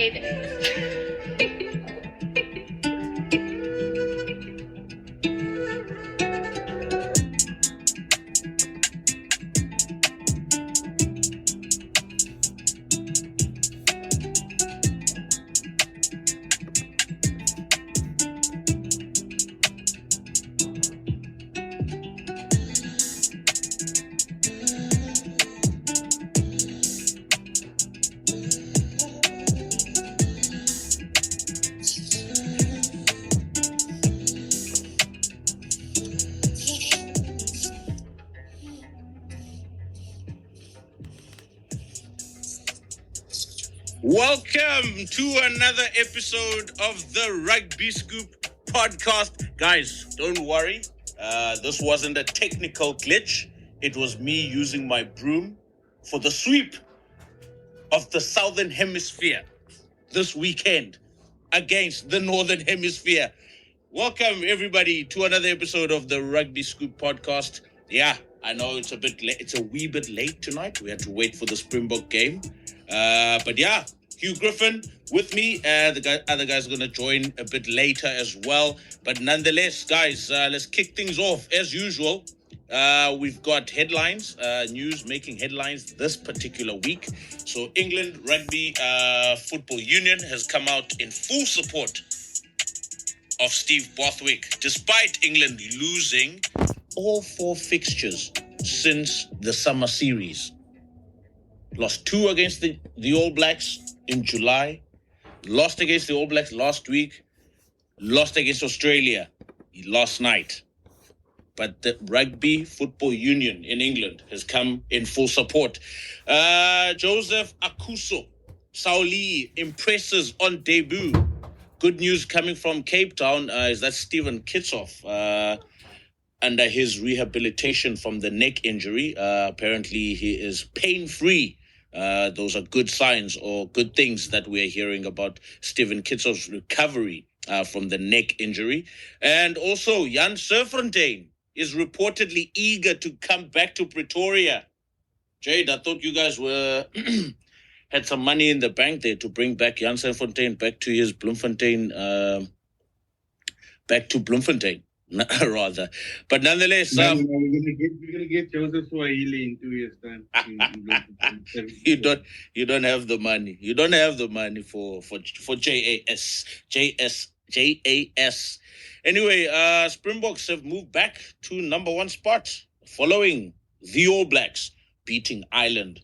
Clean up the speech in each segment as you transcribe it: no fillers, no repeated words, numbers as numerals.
Friday. Welcome to another episode of the Rugby Scoop podcast. Guys, don't worry. This wasn't a technical glitch. It was me using my broom for the sweep of the Southern Hemisphere this weekend against the Northern Hemisphere. Welcome, everybody, to another episode of the Rugby Scoop podcast. Yeah, I know it's a bit late. It's a wee bit late tonight. We had to wait for the Springbok game. But yeah, Hugh Griffin with me. The other guys are going to join a bit later as well. But nonetheless, guys, let's kick things off as usual. We've got headlines, news making headlines this particular week. So England Rugby Football Union has come out in full support of Steve Bothwick, despite England losing all 4 fixtures since the summer series. Lost 2 against the All Blacks in July. Lost against the All Blacks last week. Lost against Australia last night. But the Rugby Football Union in England has come in full support. Joseph Akuso Sauli impresses on debut. Good news coming from Cape Town is that Stephen Kitsoff, under his rehabilitation from the neck injury, apparently he is pain-free. Those are good signs or good things that we are hearing about Stephen Kitsoff's recovery from the neck injury. And also, Jan Serfontein is reportedly eager to come back to Pretoria. Jade, I thought you guys were had some money in the bank there to bring back Jan Serfontein back to his Bloemfontein, rather. But nonetheless, we're gonna get Joseph Swahili in 2 years' time. You don't have the money. You don't have the money for JAS. Anyway, Springboks have moved back to number 1 spot following the All Blacks beating Ireland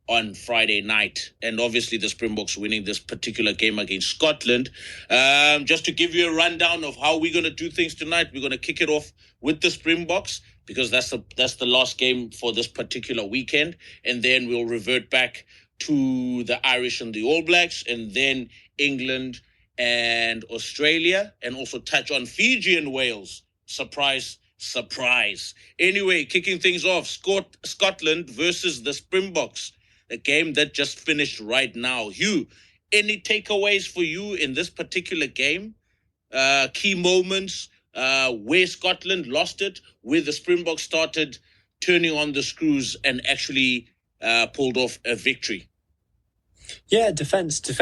on Friday night, and obviously the Springboks winning this particular game against Scotland. Just to give you a rundown of how we're going to do things tonight, we're going to kick it off with the Springboks because that's the last game for this particular weekend, and then we'll revert back to the Irish and the All Blacks, and then England and Australia, and also touch on Fiji and Wales. Surprise. Anyway, kicking things off, Scotland versus the Springboks. A game that just finished right now. Hugh, any takeaways for you in this particular game? Key moments, where Scotland lost it, where the Springboks started turning on the screws and actually pulled off a victory. Yeah, defence, I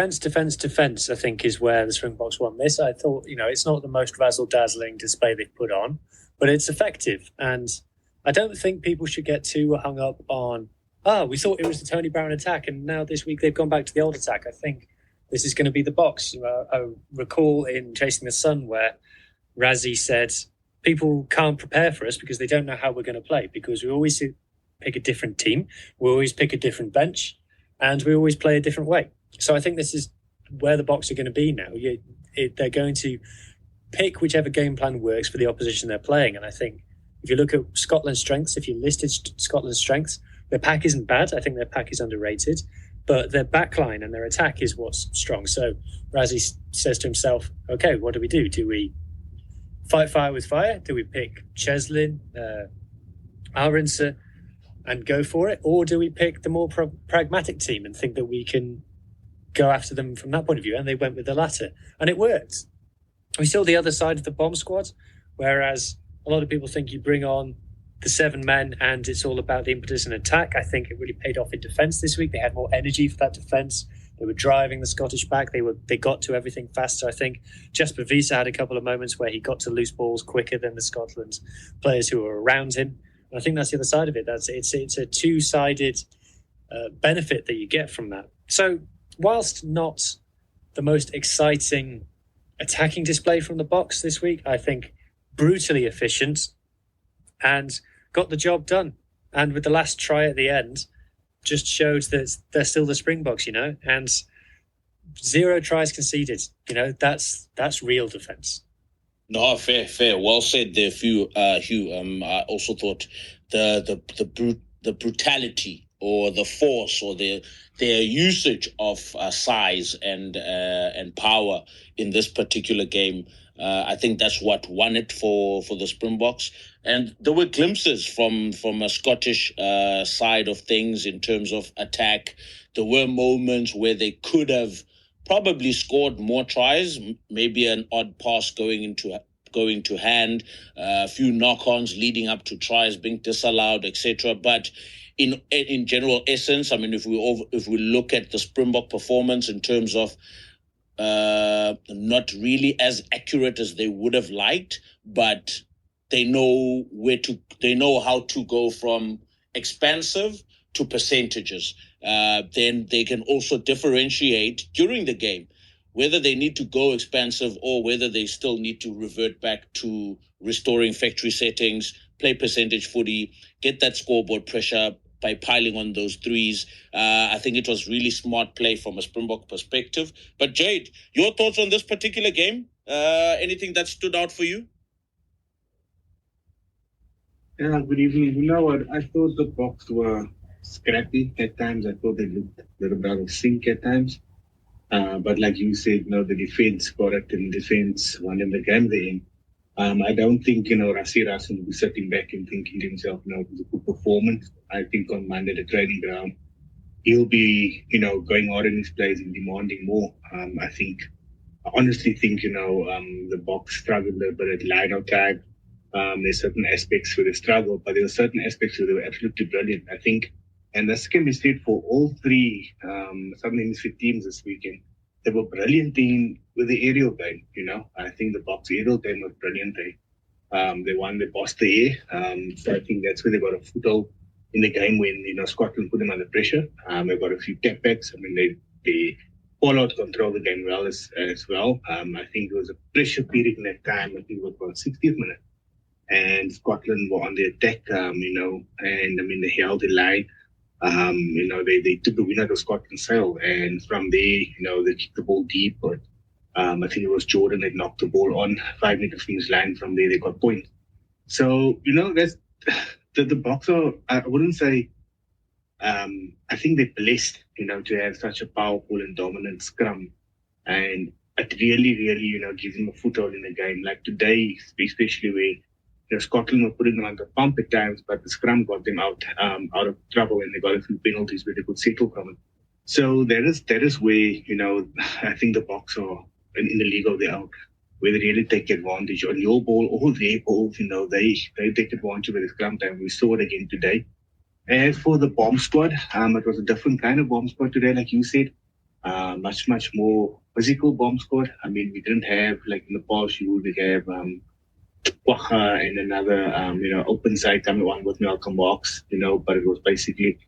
think, is where the Springboks won this. I thought, it's not the most razzle-dazzling display they've put on, but it's effective. And I don't think people should get too hung up on, we thought it was the Tony Brown attack, and now this week they've gone back to the old attack. I think this is going to be the Boks. I recall in Chasing the Sun where Razzie said, people can't prepare for us because they don't know how we're going to play, because we always pick a different team, we always pick a different bench, and we always play a different way. So I think this is where the Boks are going to be now. They're going to pick whichever game plan works for the opposition they're playing. And I think if you look at Scotland's strengths, if you listed Scotland's strengths, their pack isn't bad. I think their pack is underrated. But their backline and their attack is what's strong. So Razzie says to himself, okay, what do we do? Do we fight fire with fire? Do we pick Cheslin, Aronson, and go for it? Or do we pick the more pragmatic team and think that we can go after them from that point of view? And they went with the latter. And it worked. We saw the other side of the bomb squad, whereas a lot of people think you bring on the 7 men and it's all about the impetus and attack. I think it really paid off in defence this week. They had more energy for that defence. They were driving the Scottish back. They got to everything faster. I think Jesper Wiese had a couple of moments where he got to loose balls quicker than the Scotland players who were around him. And I think that's the other side of it. It's a two-sided benefit that you get from that. So whilst not the most exciting attacking display from the Boks this week, I think brutally efficient and got the job done. And with the last try at the end, just showed that they're still the Springboks, and 0 tries conceded. That's real defence. No, fair. Well said there, Hugh. I also thought the brutality or the force or their usage of size and power in this particular game, I think that's what won it for the Springboks. And there were glimpses from a Scottish side of things in terms of attack. There were moments where they could have probably scored more tries, maybe an odd pass going to hand, a few knock-ons leading up to tries being disallowed, etc. But in general essence, I mean, if we look at the Springbok performance in terms of not really as accurate as they would have liked, but they know how to go from expansive to percentages. Then they can also differentiate during the game whether they need to go expansive or whether they still need to revert back to restoring factory settings, play percentage footy, get that scoreboard pressure by piling on those threes. I think it was really smart play from a Springbok perspective. But Jade, your thoughts on this particular game? Anything that stood out for you? Yeah, good evening. You know what? I thought the Boks were scrappy at times. I thought they looked a little bit out of sync at times. But like you said, the defense correct and defense won in the game they're in. I don't think, Rassie Rassen will be sitting back and thinking to himself, it was a good performance. I think on Monday, the training ground, he'll be, going hard in his plays and demanding more. I honestly think, the Boks struggled a little bit at line-out time. There's certain aspects where they struggle, but there were certain aspects where they were absolutely brilliant. I think, and this can be said for all three Southern Hemisphere teams this weekend, they were brilliant with the aerial game. I think the Boks aerial game was brilliant. They won, they bossed the air. So I think that's where they got a foothold in the game when Scotland put them under pressure. They got a few tap backs. I mean, they all out control the game well as well. I think there was a pressure period in that time. I think it was about 60th minute. And Scotland were on the attack, and I mean, they held the line. They took the win out of Scotland's sail. And from there, they kicked the ball deep. But I think it was Jordan that knocked the ball on 5 meter finish line. From there, they got points. So, that's the Boks are, I wouldn't say, I think they're blessed, to have such a powerful and dominant scrum. And it really, really, gives them a foothold in the game. Like today, especially where Scotland were putting them under pump at times, but the scrum got them out of trouble and they got a few penalties where they could settle from it. So that is where, I think the Boks are in the league of their own, where they really take advantage on your ball or their balls, they take advantage of the scrum time. We saw it again today. As for the bomb squad, it was a different kind of bomb squad today, like you said. Much, much more physical bomb squad. I mean, we didn't have, like in the past, you would have Wacha and another, open side coming on with Malcolm Boks, but it was basically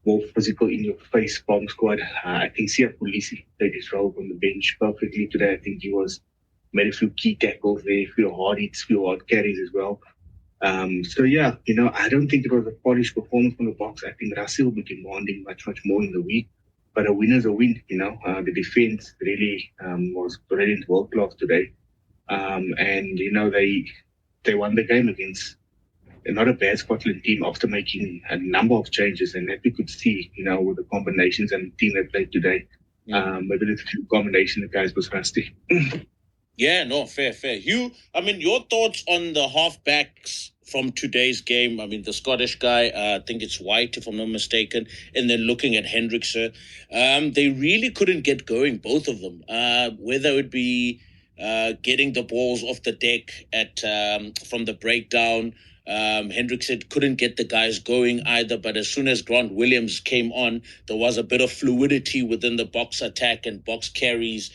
more physical in your face bomb squad. I think Sia Polisi played his role on the bench perfectly today. I think he made a few key tackles there, a few hard hits, a few hard carries as well. So yeah, I don't think it was a polished performance from the Boks. I think Rassie will be demanding much, much more in the week. But a win is a win, the defense really was brilliant, world class today. And they won the game against not a bad Scotland team after making a number of changes, and that we could see, with the combinations and the team that played today. Maybe the few combination the guys was rusty. Yeah, no, fair. Hugh, I mean, your thoughts on the halfbacks from today's game? I mean, the Scottish guy, I think it's White, if I'm not mistaken, and then looking at Hendrickse, they really couldn't get going, both of them. Whether it would be getting the balls off the deck from the breakdown, Hendrik said couldn't get the guys going either, but as soon as Grant Williams came on, there was a bit of fluidity within the Boks attack and Boks carries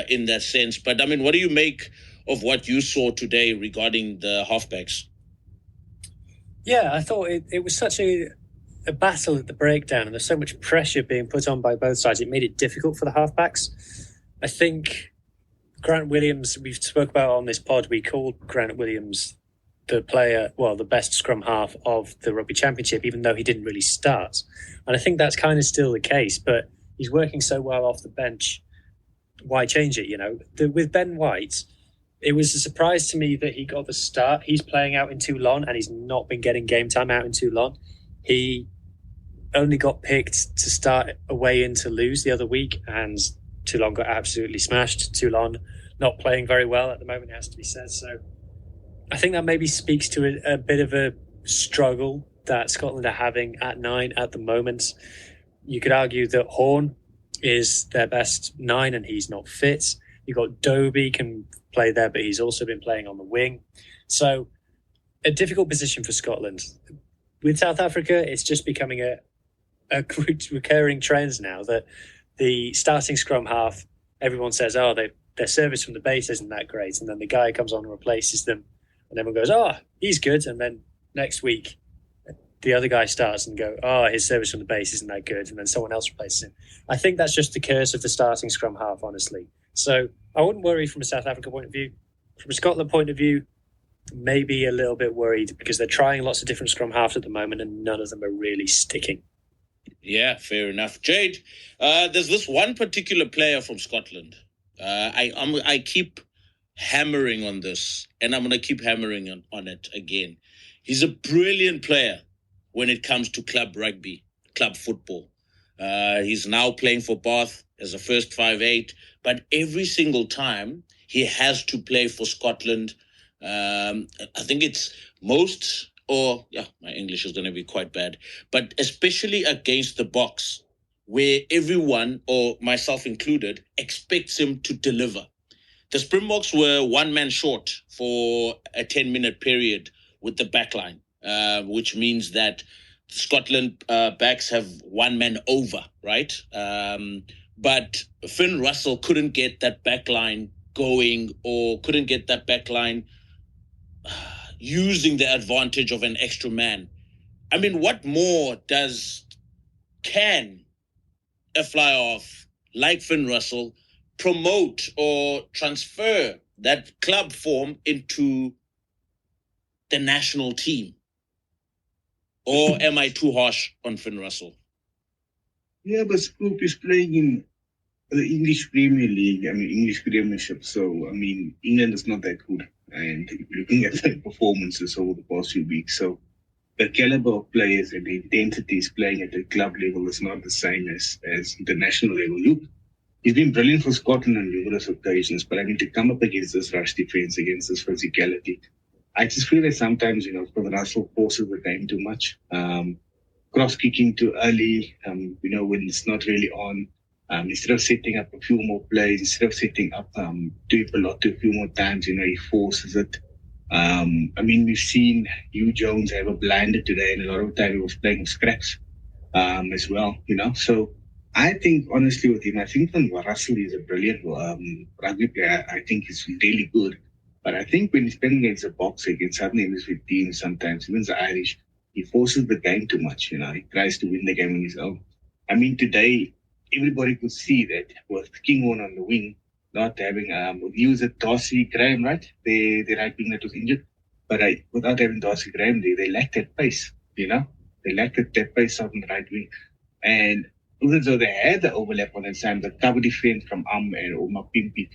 in that sense. But I mean, what do you make of what you saw today regarding the halfbacks? Yeah, I thought it was such a battle at the breakdown, and there's so much pressure being put on by both sides. It made it difficult for the halfbacks. I think Grant Williams, we've spoke about on this pod, we called Grant Williams the player, well, the best scrum half of the Rugby Championship, even though he didn't really start. And I think that's kind of still the case, but he's working so well off the bench. Why change it, With Ben White, it was a surprise to me that he got the start. He's playing out in Toulon, and he's not been getting game time out in Toulon. He only got picked to start away in Toulouse the other week, and Toulon got absolutely smashed. Toulon not playing very well at the moment, it has to be said. So I think that maybe speaks to a bit of a struggle that Scotland are having at 9 at the moment. You could argue that Horn is their best 9 and he's not fit. You've got Dobie can play there, but he's also been playing on the wing. So a difficult position for Scotland. With South Africa, it's just becoming a recurring trend now that the starting scrum half, everyone says, their service from the base isn't that great. And then the guy comes on and replaces them. And everyone goes, he's good. And then next week, the other guy starts and go, his service from the base isn't that good. And then someone else replaces him. I think that's just the curse of the starting scrum half, honestly. So I wouldn't worry from a South Africa point of view. From a Scotland point of view, maybe a little bit worried because they're trying lots of different scrum halves at the moment and none of them are really sticking. Yeah, fair enough. Jade, there's this one particular player from Scotland. I keep hammering on this, and I'm going to keep hammering on it again. He's a brilliant player when it comes to club rugby, club football. He's now playing for Bath as a first 5'8", but every single time he has to play for Scotland, I think it's my English is going to be quite bad, but especially against the Boks, where everyone, or myself included, expects him to deliver. The Springboks were one man short for a 10-minute period with the backline, which means that Scotland backs have one man over, right? But Finn Russell couldn't get that backline going or couldn't get that backline using the advantage of an extra man. I mean, what more can a fly-off like Finn Russell promote or transfer that club form into the national team? Or am I too harsh on Finn Russell? Yeah, but Scoop is playing in the English Premier League, English Premiership. So, England is not that good. And if you're looking at the performances over the past few weeks, so the caliber of players and the intensities playing at the club level is not the same as the national level. He's been brilliant for Scotland on numerous occasions, but to come up against this rush defense, against this physicality, I just feel that sometimes, Finn Russell forces the game too much. Cross-kicking too early, when it's not really on. Instead of setting up a few more plays, instead of setting up Tui Pelotu a few more times, he forces it. We've seen Hugh Jones have a blinder today, and a lot of the time he was playing scraps as well, So I think, honestly, with him, I think Van Russell is a brilliant rugby player. I think he's really good. But I think when he's playing against the Boks, against Southern Hemisphere teams, sometimes, even the Irish, he forces the game too much, He tries to win the game on his own. Today, everybody could see that with Kinghorn on the wing, not having, he was at Darcy Graham, right? The right wing that was injured. But without having Darcy Graham, they lacked that pace, They lacked that pace out on the right wing. And even though they had the overlap on that time, the cover defense from and Omar Pimpi,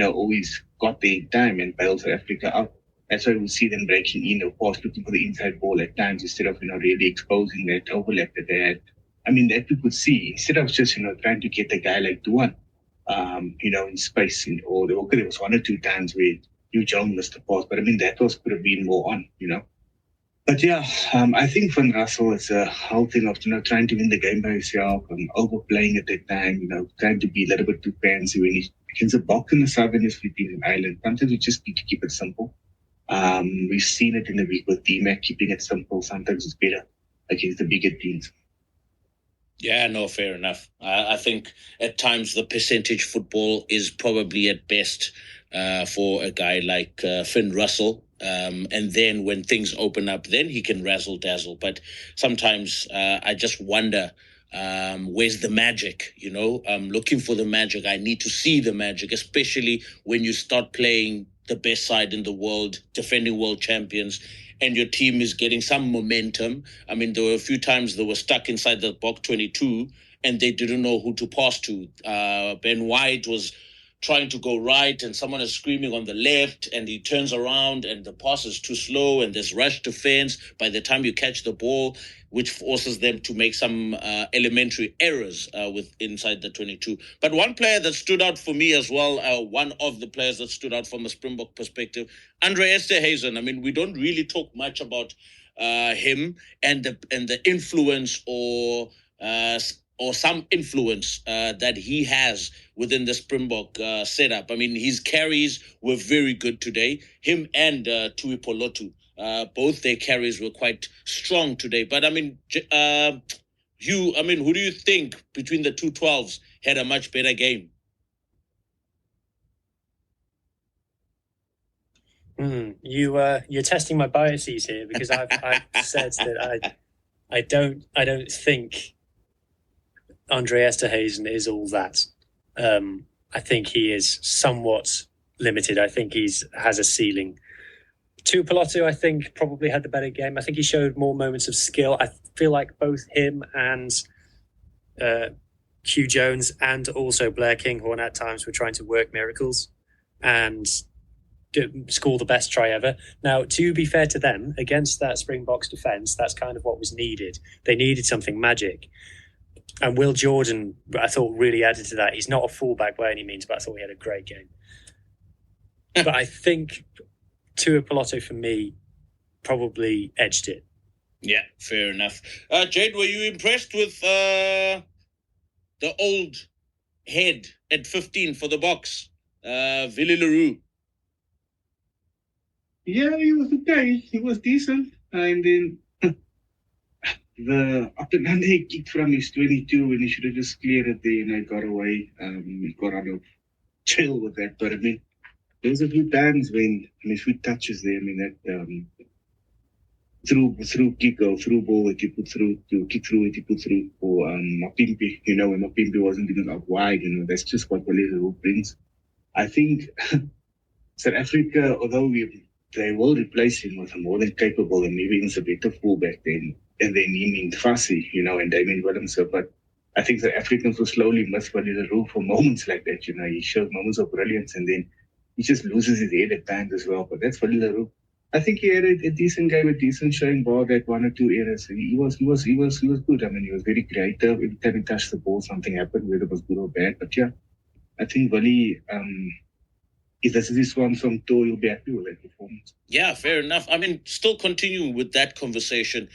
always got there in time and bailed South Africa out. That's why we see them breaking in, of course, looking for the inside ball at times instead of, really exposing that overlap that they had. That we could see, instead of just, trying to get a guy like Duan, in space, or there was one or two times where Hugh Jones missed the pass, but that could have been more on, But yeah, I think Van Russell is a whole thing of, trying to win the game by himself and overplaying at that time, trying to be a little bit too fancy when he's against the Boks in the Southern Hemisphere team in Ireland. Sometimes you just need to keep it simple. We've seen it in the week with D-Mac keeping it simple. Sometimes it's better against the bigger teams. Yeah, no, fair enough. I think at times the percentage football is probably at best for a guy like Finn Russell. And then when things open up, then he can razzle dazzle. But sometimes I just wonder, where's the magic? You know, I'm looking for the magic. I need to see the magic, especially when you start playing the best side in the world, defending world champions, and your team is getting some momentum. I mean, there were a few times they were stuck inside the box 22 and they didn't know who to pass to. Ben White was trying to go right and someone is screaming on the left and he turns around and the pass is too slow and there's rush defense by the time you catch the ball, which forces them to make some elementary errors with inside the 22. But one player that stood out for me as well, one of the players that stood out from a Springbok perspective, Andre Esterhuizen. I mean, we don't really talk much about him and the influence or some influence that he has within the Springbok setup. I mean, his carries were very good today. Him and Tui Polotu. Both their carries were quite strong today. But I mean, Hugh, I mean, who do you think between the two 12s had a much better game? You're testing my biases here because I've said that I don't think Andre Esterhuizen is all that. I think he is somewhat limited. I think has a ceiling. Tuipulotu, I think, probably had the better game. I think he showed more moments of skill. I feel like both him and Hugh Jones and also Blair Kinghorn at times were trying to work miracles and score the best try ever. Now, to be fair to them, against that Springboks defence, that's kind of what was needed. They needed something magic. And Will Jordan, I thought, really added to that. He's not a fullback by any means, but I thought he had a great game. But I think Tuipulotu, for me, probably edged it. Yeah, fair enough. Jade, were you impressed with the old head at 15 for the Boks, Willie Leroux? Yeah, he was okay. He was decent. And then the up and down he kicked from his 22 when he should have just cleared it there and I got away. He got out of jail with that. But I mean, there's a few times when, a few touches there, that through kick or through ball that you put through, to kick through it, you put through for Mapimpi, when Mapimpi wasn't even up wide, that's just what Waleza brings. I think South Africa, although they will replace him with a more than capable and maybe even a better fullback and then he means Fassi, and Damien Willemse, but I think the Africans will slowly miss Waleza for moments like that, he shows moments of brilliance and then he just loses his head at times as well, but that's Waleza. I think he had a decent game, a decent showing ball that one or two errors. He was good. I mean, he was very creative. Every time he touched the ball, something happened, whether it was good or bad. But yeah, I think Wally, if this is his one from tour, you'll be happy with that performance. Yeah, fair enough. I mean, still continuing with that conversation,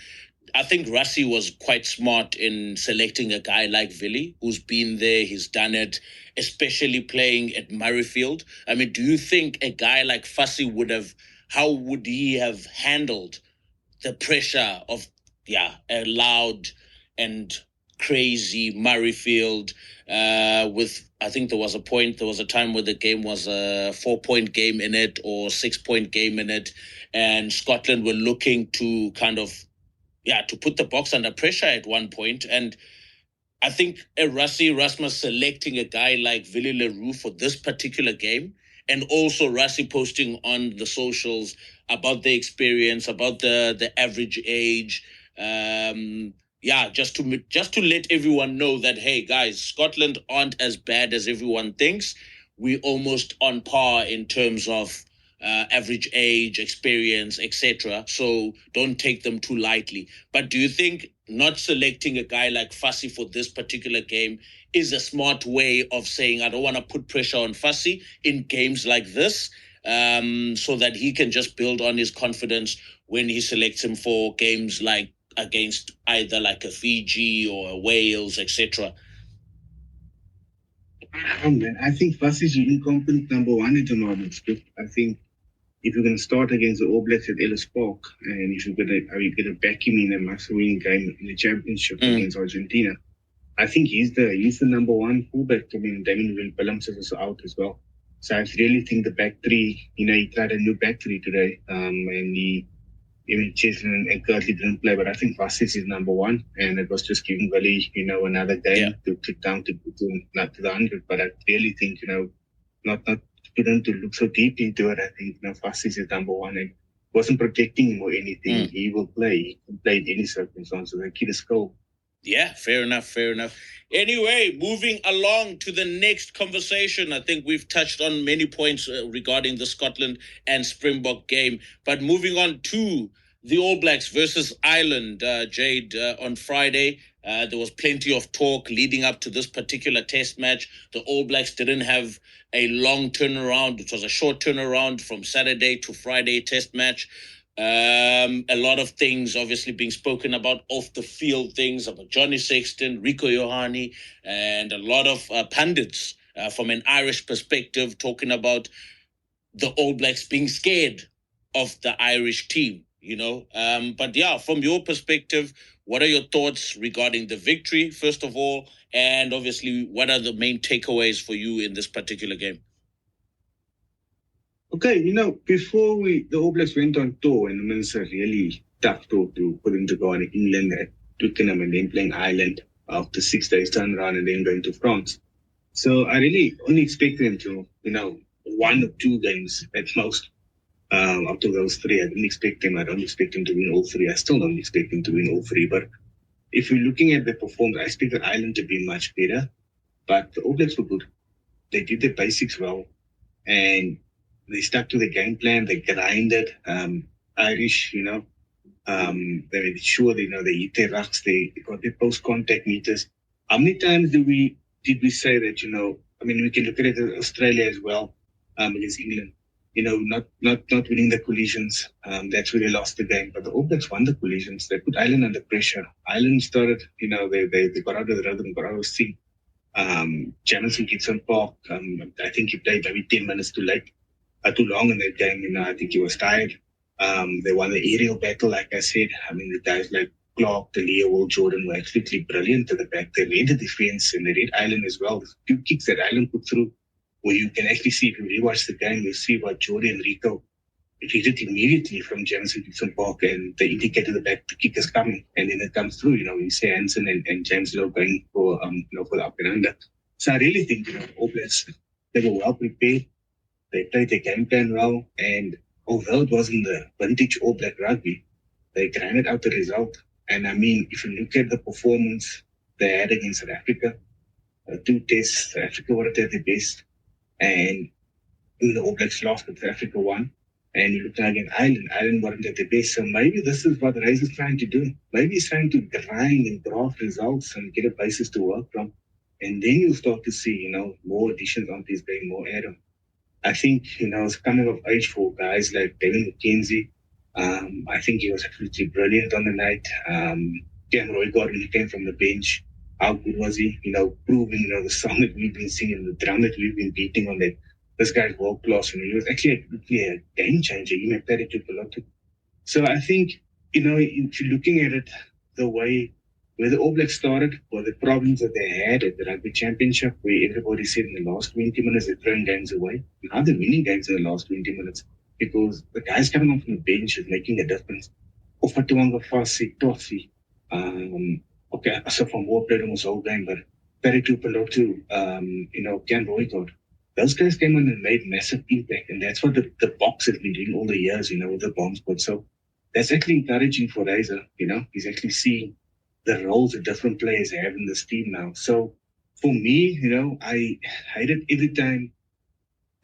I think Rassie was quite smart in selecting a guy like Willie, who's been there, he's done it, especially playing at Murrayfield. I mean, do you think a guy like Fassi how would he have handled the pressure of, a loud and crazy Murrayfield with, I think there was a time where the game was a 4-point game in it or 6-point game in it, and Scotland were looking to kind of, to put the Boks under pressure at one point. And I think Rasmus selecting a guy like Willie Leroux for this particular game, and also Rassie posting on the socials about the experience, about the average age. Just to let everyone know that, hey, guys, Scotland aren't as bad as everyone thinks. We're almost on par in terms of average age, experience, etc. So don't take them too lightly. But do you think not selecting a guy like Fassi for this particular game is a smart way of saying, I don't want to put pressure on Fassi in games like this, so that he can just build on his confidence when he selects him for games like against either like a Fiji or a Wales, etc.? Man, I think Fassi is incompetent number one at the moment. I think if you're going to start against the All Blacks at Ellis Park, and if you're going to back him in a must-win game in the championship against Argentina, I think he's the number one fullback. I mean, Damien Willems is out as well. So I really think the back three, he tried a new back three today, and Cheslin and Curtly didn't play, but I think Vassis is number one, and it was just giving Willie, another game to kick down to not to the 100. But I really think, not for them to look so deep into it. I think, Vassis is number one, and wasn't protecting him or anything. He will play. He can play in any circumstances. The kid is cool. Yeah, fair enough. Anyway, moving along to the next conversation. I think we've touched on many points regarding the Scotland and Springbok game. But moving on to the All Blacks versus Ireland, Jade, on Friday. There was plenty of talk leading up to this particular test match. The All Blacks didn't have a long turnaround. It was a short turnaround from Saturday to Friday test match. A lot of things obviously being spoken about off the field, things about Johnny Sexton, Rico Ioane, and a lot of pundits from an Irish perspective talking about the All Blacks being scared of the Irish team, But yeah, from your perspective, what are your thoughts regarding the victory, first of all, and obviously what are the main takeaways for you in this particular game? Okay, before the All Blacks went on tour, and it was a really tough tour for them to go on England at Twickenham and then playing Ireland after 6 days turnaround and then going to France. So I really only expected them to, 1 or 2 games at most out of those 3. I don't expect them to win all 3. I still don't expect them to win all 3. But if you're looking at the performance, I expected Ireland to be much better. But the All Blacks were good. They did their basics well. And they stuck to the game plan. They grinded. Irish, they made sure they hit their rucks. They got their post-contact meters. How many times did we say that? We can look at it as Australia as well against England. Not winning the collisions. That's where they lost the game. But the All Blacks won the collisions. They put Ireland under pressure. Ireland started. They got out of the rhythm, got out of sync. Jamison Gibson Park. I think he played maybe 10 minutes too late. Too long in that game, I think he was tired. They won the aerial battle, like I said. The guys like Clark, Talia, Will Jordan were absolutely brilliant at the back. They read the defense and they read Ireland as well. The few kicks that Ireland put through, where you can actually see, if you rewatch the game, you see what Jordy and Rico hit immediately from Jamison Gibson Park, and they indicate to the back the kick is coming, and then it comes through. You see Hansen and James Lowe going for the up and under. So I really think All Blacks, they were well prepared. They played their game plan well, and although it wasn't the vintage All Black rugby, they grinded out the result. And if you look at the performance they had against South Africa, 2 tests, South Africa were at their best, and the All Blacks lost, but South Africa won. And you look against Ireland weren't at their best. So maybe this is what Reyes is trying to do. Maybe he's trying to grind and draft results and get a basis to work from. And then you'll start to see, more additions onto his game, more add-on. I think, it's coming of age for guys like David McKenzie. I think he was absolutely brilliant on the night. Cam Roygaard, when he came from the bench, how good was he? Proving, the song that we've been singing, the drum that we've been beating on that. This guy's world class. He was actually a game changer. He made that into a lot. So I think, if you're looking at it the way where the All Blacks started, were the problems that they had at the Rugby Championship, where everybody said in the last 20 minutes they're throwing games away. Now they're winning games in the last 20 minutes because the guys coming off from the bench is making a difference. Ofatuanga, Fasi, Tosi, from War played almost whole game, but Peritu Pelotu, Cam Roygaard. Those guys came in and made massive impact, and that's what the Boks has been doing all the years, with the bomb squad. So that's actually encouraging for Razor. He's actually seeing the roles that different players have in this team now. So for me, I hate it every time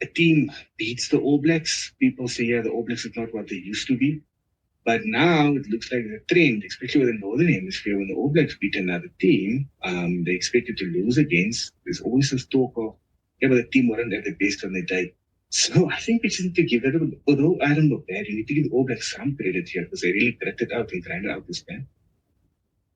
a team beats the All Blacks. People say, the All Blacks is not what they used to be. But now it looks like the trend, especially with the Northern Hemisphere, when the All Blacks beat another team, they expected to lose against. There's always this talk of, but the team weren't at the best on the day. So I think we just need to give it, although Ireland look bad, you need to give the All Blacks some credit here because they really gritted out and grinded out this game.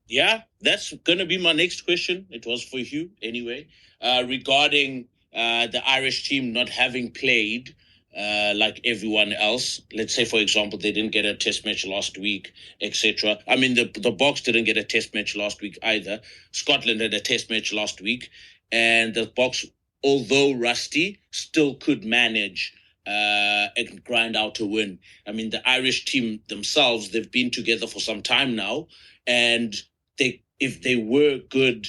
Yeah, that's going to be my next question. It was for you anyway, regarding the Irish team not having played like everyone else. Let's say, for example, they didn't get a test match last week, etc. I mean, the Boks didn't get a test match last week either. Scotland had a test match last week, and the Boks, although rusty, still could manage and grind out a win. I mean, the Irish team themselves, they've been together for some time now, and if they were good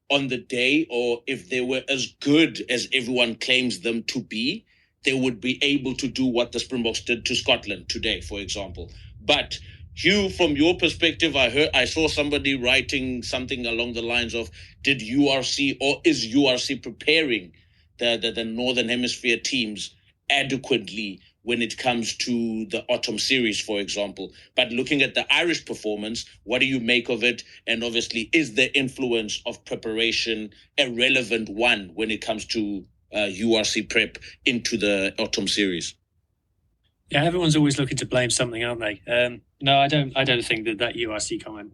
on the day, or if they were as good as everyone claims them to be, they would be able to do what the Springboks did to Scotland today, for example. But Hugh, from your perspective, I saw somebody writing something along the lines of, did URC or is URC preparing the Northern Hemisphere teams adequately when it comes to the autumn series, for example? But looking at the Irish performance, what do you make of it? And obviously, is the influence of preparation a relevant one when it comes to URC prep into the autumn series? Yeah, everyone's always looking to blame something, aren't they? No, I don't think that URC comment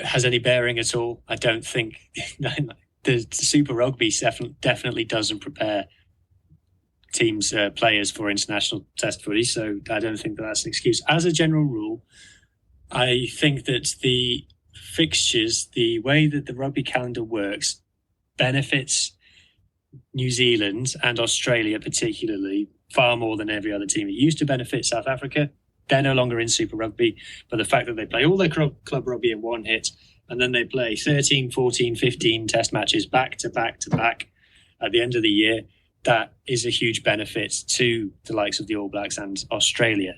has any bearing at all. I don't think the Super Rugby definitely doesn't prepare teams, players for international test footy, so I don't think that's an excuse. As a general rule, I think that the fixtures, the way that the rugby calendar works, benefits New Zealand and Australia particularly far more than every other team. It used to benefit South Africa. They're no longer in Super Rugby, but the fact that they play all their club rugby in one hit, and then they play 13, 14, 15 test matches back to back to back at the end of the year, that is a huge benefit to the likes of the All Blacks and Australia.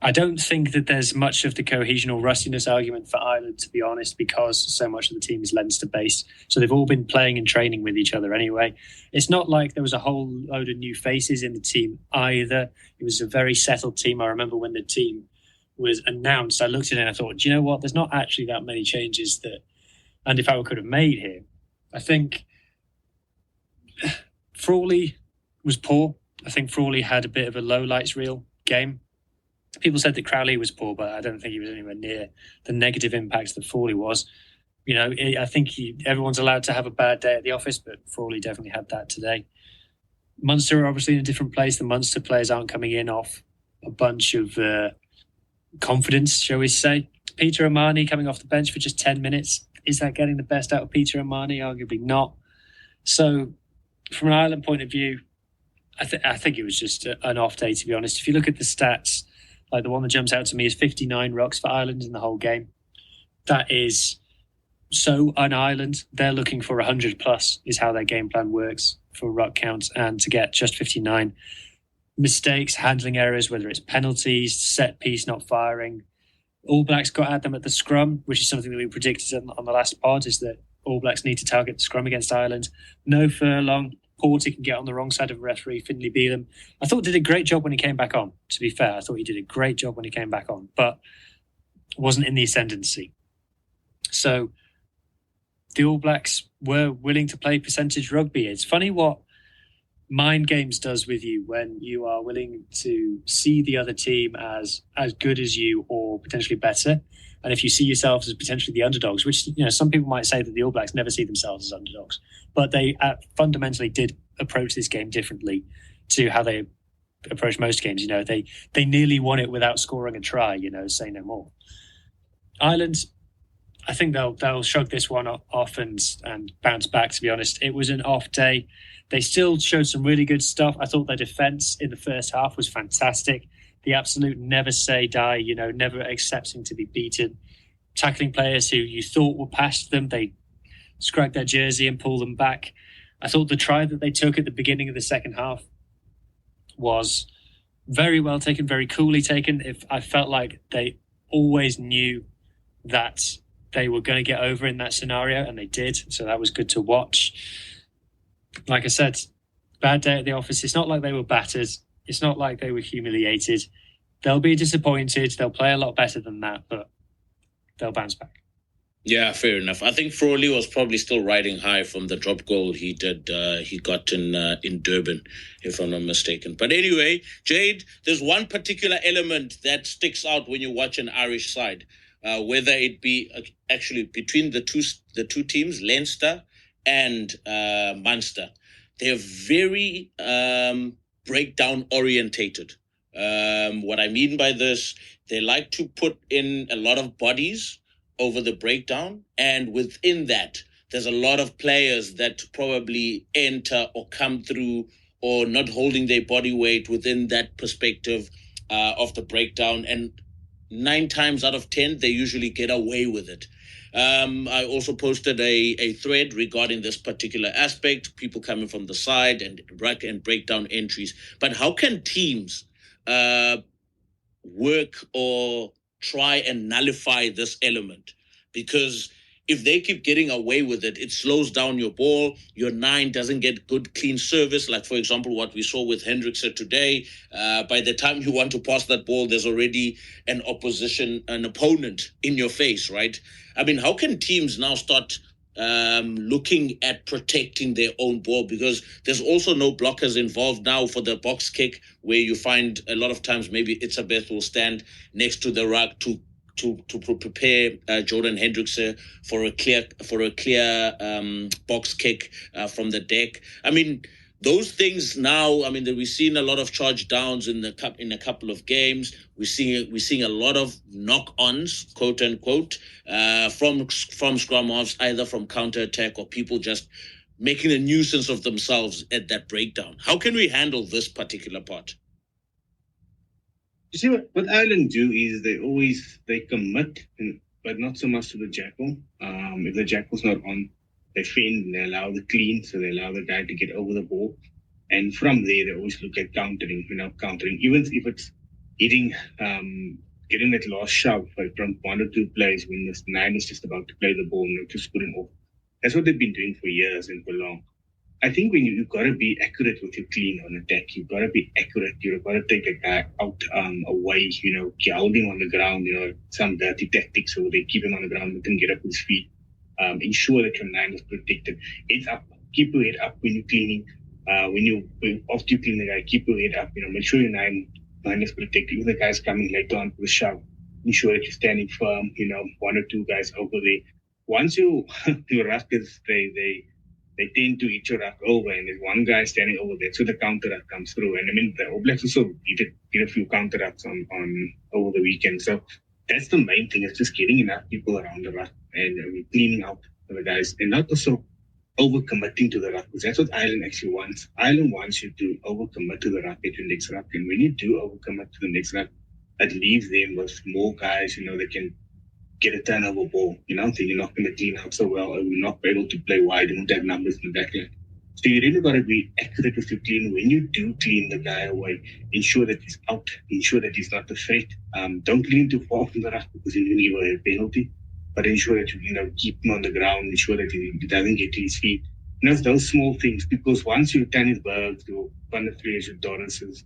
I don't think that there's much of the cohesion or rustiness argument for Ireland, to be honest, because so much of the team is Leinster-based. So they've all been playing and training with each other anyway. It's not like there was a whole load of new faces in the team either. It was a very settled team. I remember when the team was announced, I looked at it and I thought, do you know what? There's not actually that many changes that Andy Farrell could have made here. I think Frawley was poor. I think Frawley had a bit of a low lights reel game. People said that Crowley was poor, but I don't think he was anywhere near the negative impact that Frawley was. You know, I think everyone's allowed to have a bad day at the office, but Frawley definitely had that today. Munster are obviously in a different place. The Munster players aren't coming in off a bunch of confidence, shall we say. Peter Amani coming off the bench for just 10 minutes. Is that getting the best out of Peter Amani? Arguably not. So from an Ireland point of view, I think it was just an off day, to be honest. If you look at the stats, like the one that jumps out to me is 59 rucks for Ireland in the whole game. That is so un-Ireland. They're looking for 100 plus is how their game plan works for ruck counts, and to get just 59. Mistakes, handling errors, whether it's penalties, set piece, not firing. All Blacks got at them at the scrum, which is something that we predicted on the last pod, is that All Blacks need to target the scrum against Ireland. No furlong. Porter can get on the wrong side of a referee. Finlay Bealham, I thought, did a great job when he came back on. To be fair, I thought he did a great job when he came back on, but wasn't in the ascendancy. So the All Blacks were willing to play percentage rugby. It's funny what mind games does with you when you are willing to see the other team as good as you or potentially better. And if you see yourself as potentially the underdogs, which, you know, some people might say that the All Blacks never see themselves as underdogs, but they fundamentally did approach this game differently to how they approach most games. You know, they nearly won it without scoring a try, you know, say no more. Ireland, I think they'll shrug this one off and bounce back, to be honest. It was an off day. They still showed some really good stuff. I thought their defence in the first half was fantastic. The absolute never say die, you know, never accepting to be beaten. Tackling players who you thought were past them, they scrag their jersey and pull them back. I thought the try that they took at the beginning of the second half was very well taken, very coolly taken. I felt like they always knew that they were going to get over in that scenario, and they did. So that was good to watch. Like I said, bad day at the office. It's not like they were battered. It's not like they were humiliated. They'll be disappointed. They'll play a lot better than that, but they'll bounce back. Yeah, fair enough. I think Frawley was probably still riding high from the drop goal he got in Durban, if I'm not mistaken. But anyway, Jade, there's one particular element that sticks out when you watch an Irish side, whether it be actually between the two teams, Leinster and Munster. they're very breakdown orientated. What I mean by this, they like to put in a lot of bodies over the breakdown, and within that, there's a lot of players that probably enter or come through or not holding their body weight within that perspective of the breakdown. And 9 times out of 10, they usually get away with it. I also posted a thread regarding this particular aspect, people coming from the side and breakdown entries. But how can teams work or try and nullify this element? Because if they keep getting away with it, it slows down your ball. Your 9 doesn't get good, clean service. Like, for example, what we saw with Hendrickson today. By the time you want to pass that ball, there's already an opponent in your face, right? I mean, how can teams now start looking at protecting their own ball? Because there's also no blockers involved now for the box kick, where you find a lot of times maybe Itzabeth will stand next to the ruck to prepare Jordan Hendrickson for a clear box kick from the deck. I mean, those things now. I mean, we've seen a lot of charge downs in a couple of games. We're seeing a lot of knock-ons, quote unquote, from scrum halves, either from counter attack or people just making a nuisance of themselves at that breakdown. How can we handle this particular part? You see, what Ireland do is they commit, but not so much to the jackal. If the jackal's not on, they fend, they allow the clean, so they allow the guy to get over the ball. And from there, they always look at countering, even if it's getting that last shove from 1 or 2 plays when the 9 is just about to play the ball, just put him off. That's what they've been doing for years and for long. I think when you've got to be accurate with your clean on attack, you've got to be accurate. You've got to take a guy out, away, holding on the ground, some dirty tactics, so they keep him on the ground, let him get up his feet. Ensure that your 9 is protected. Head up. Keep your head up when you're cleaning. After you clean the guy, keep your head up. Make sure your 9 is protected. If the guy's coming later on to the shove, ensure that you're standing firm. 1 or 2 guys over there. Once your ruck is they tend to eat your ruck over, and there's one guy standing over there, so the counter ruck comes through. And I mean, the Allblacks also did a few counter rucks on over the weekend. So that's the main thing, is just getting enough people around the ruck and cleaning out the guys, and not also overcommitting to the ruck, because that's what Ireland actually wants. Ireland wants you to overcommit to the ruck at your next ruck, and when you do overcommit to the next ruck, that leaves them with more guys, they can get a turnover ball, so you're not going to clean out so well, or you're not able to play wide, you don't have numbers in the backline. So you really got to be accurate with your clean. When you do clean the guy away, ensure that he's out, ensure that he's not a threat. Don't clean too far from the ruck, because you will give a penalty, but ensure that you keep him on the ground, ensure that he doesn't get to his feet. Those small things, because once you Tannisbergs, your Van der Vlees, your Dorrances,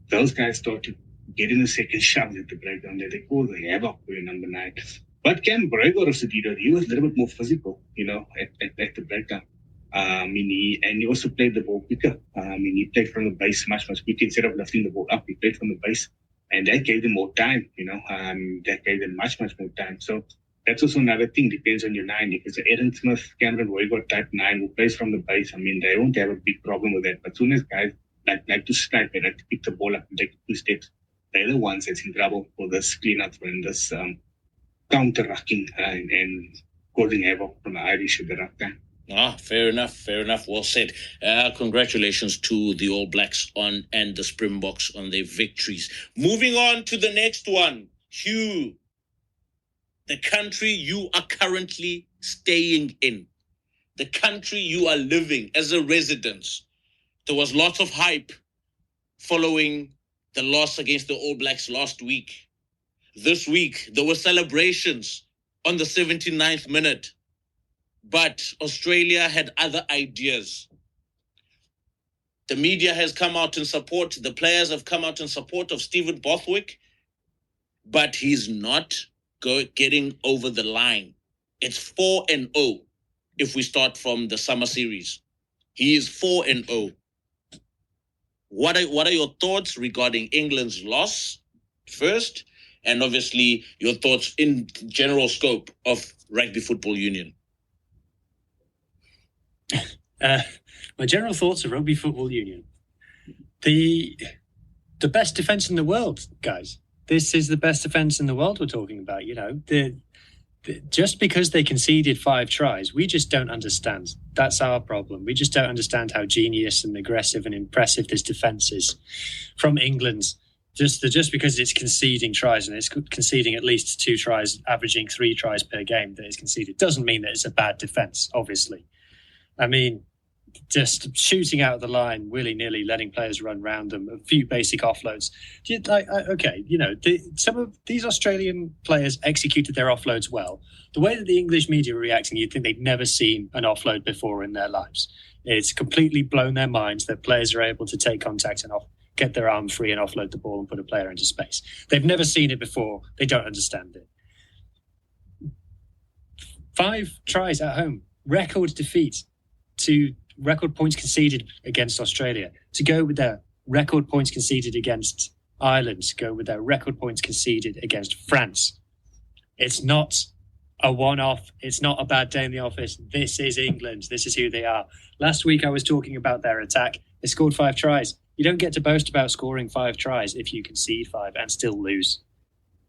those guys start to get in the second shove at the breakdown there. They call the havoc for your number 9. But Cam Breger also did it. He was a little bit more physical, at the breakdown. He also played the ball quicker. He played from the base much quicker. Instead of lifting the ball up, he played from the base. And that gave them more time, that gave them much more time. So that's also another thing, depends on your 9. If it's an Aaron Smith, Cameron Roygaard type 9 who plays from the base, they won't have a big problem with that. But as soon as guys like to snipe, they like to pick the ball up and take 2 steps, they're the ones that's in trouble for this cleanup and this counter-rucking and causing havoc from the Irish at the ruck time. Fair enough. Well said. Congratulations to the All Blacks and the Springboks on their victories. Moving on to the next one. Hugh, the country you are currently staying in, the country you are living as a resident. There was lots of hype following the loss against the All Blacks last week. This week, there were celebrations on the 79th minute, but Australia had other ideas. The media has come out in support, the players have come out in support of Stephen Bothwick, but he's not getting over the line. It's 4-0 if we start from the summer series. He is 4-0. What are your thoughts regarding England's loss first? And obviously your thoughts in general scope of Rugby Football Union. My general thoughts of Rugby Football Union. The best defence in the world, guys. This is the best defence in the world we're talking about. Just because they conceded 5 tries, we just don't understand. That's our problem. We just don't understand how genius and aggressive and impressive this defence is from England. Just because it's conceding tries and it's conceding at least 2 tries, averaging 3 tries per game that it's conceded, doesn't mean that it's a bad defence, obviously. I mean, just shooting out of the line willy-nilly, letting players run around them, a few basic offloads. Some of these Australian players executed their offloads well. The way that the English media are reacting, you'd think they'd never seen an offload before in their lives. It's completely blown their minds that players are able to take contact and get their arm free and offload the ball and put a player into space. They've never seen it before. They don't understand it. 5 tries at home, record defeat to record points conceded against Australia, to go with their record points conceded against Ireland, to go with their record points conceded against France. It's not a one-off. It's not a bad day in the office. This is England. This is who they are. Last week I was talking about their attack. They scored 5 tries. You don't get to boast about scoring 5 tries if you concede 5 and still lose.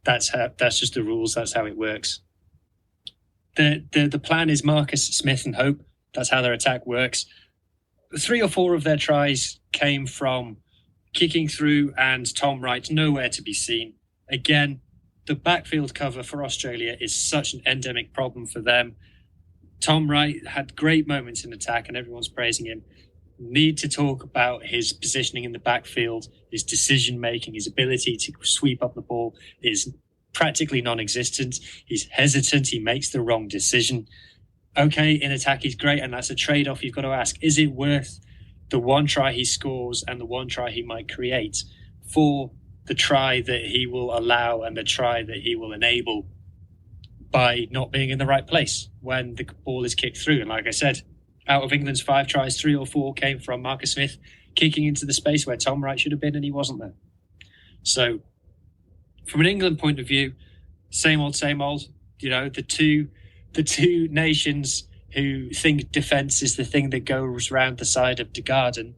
That's just the rules. That's how it works. The plan is Marcus, Smith and Hope. That's how their attack works. 3 or 4 of their tries came from kicking through and Tom Wright nowhere to be seen. Again, the backfield cover for Australia is such an endemic problem for them. Tom Wright had great moments in attack and everyone's praising him. Need to talk about his positioning in the backfield, his decision-making, his ability to sweep up the ball is practically non-existent. He's hesitant. He makes the wrong decision. Okay, in attack, he's great, and that's a trade-off you've got to ask. Is it worth the 1 try he scores and the 1 try he might create for the try that he will allow and the try that he will enable by not being in the right place when the ball is kicked through? And like I said, out of England's 5 tries, 3 or 4 came from Marcus Smith kicking into the space where Tom Wright should have been, and he wasn't there. So from an England point of view, same old, same old. The two nations who think defence is the thing that goes round the side of the garden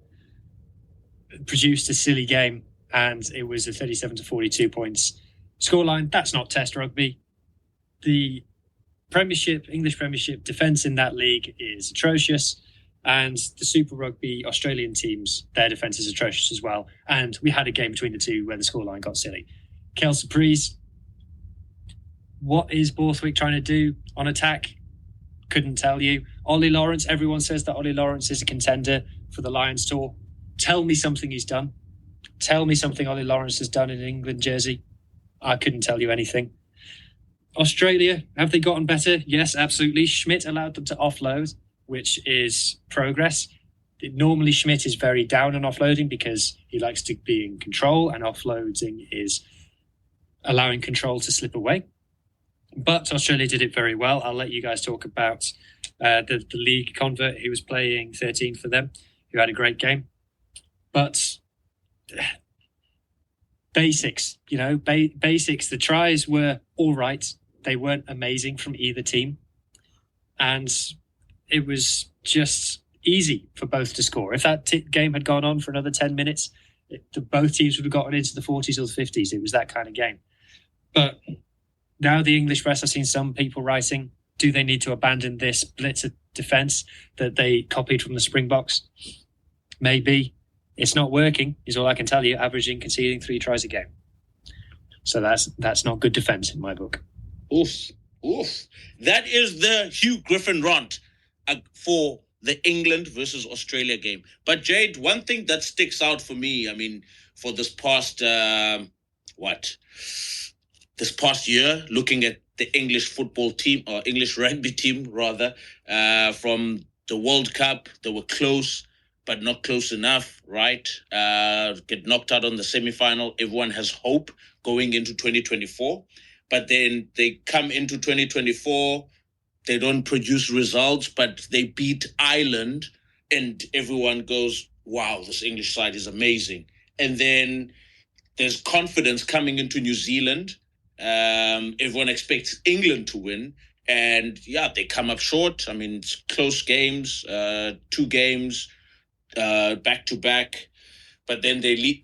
produced a silly game, and it was a 37-42 points scoreline. That's not Test rugby. The English Premiership defence in that league is atrocious, and the Super Rugby Australian teams, their defence is atrocious as well. And we had a game between the two where the scoreline got silly. Kel Surprise, what is Borthwick trying to do on attack? Couldn't tell you. Ollie Lawrence, everyone says that Ollie Lawrence is a contender for the Lions tour. Tell me something he's done. Tell me something Ollie Lawrence has done in an England jersey. I couldn't tell you anything. Australia, have they gotten better? Yes, absolutely. Schmidt allowed them to offload, which is progress. Normally, Schmidt is very down on offloading because he likes to be in control, and offloading is allowing control to slip away. But Australia did it very well. I'll let you guys talk about the league convert who was playing 13 for them, who had a great game. But basics, basics. The tries were all right. They weren't amazing from either team. And it was just easy for both to score. If that game had gone on for another 10 minutes, both teams would have gotten into the 40s or the 50s. It was that kind of game. But now the English press, I've seen some people writing, do they need to abandon this blitzer defence that they copied from the Springboks? Maybe. It's not working, is all I can tell you, conceding 3 tries a game. So that's not good defence in my book. Oof. That is the Hugh Griffin rant for the England versus Australia game. But Jade, one thing that sticks out for me, for this past, this past year, looking at the English football team, or English rugby team rather, from the World Cup, they were close, but not close enough, right? Get knocked out on the semi-final. Everyone has hope going into 2024. But then they come into 2024, they don't produce results, but they beat Ireland, and everyone goes, wow, this English side is amazing. And then there's confidence coming into New Zealand. Everyone expects England to win, And yeah, they come up short. I mean, it's close games, 2 games back to back, but then they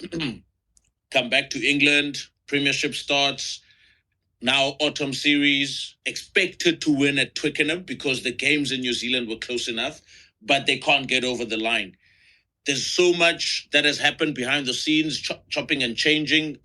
come back to England. Premiership starts. Now autumn series, expected to win at Twickenham because the games in New Zealand were close enough, but they can't get over the line. There's so much that has happened behind the scenes, chopping and changing,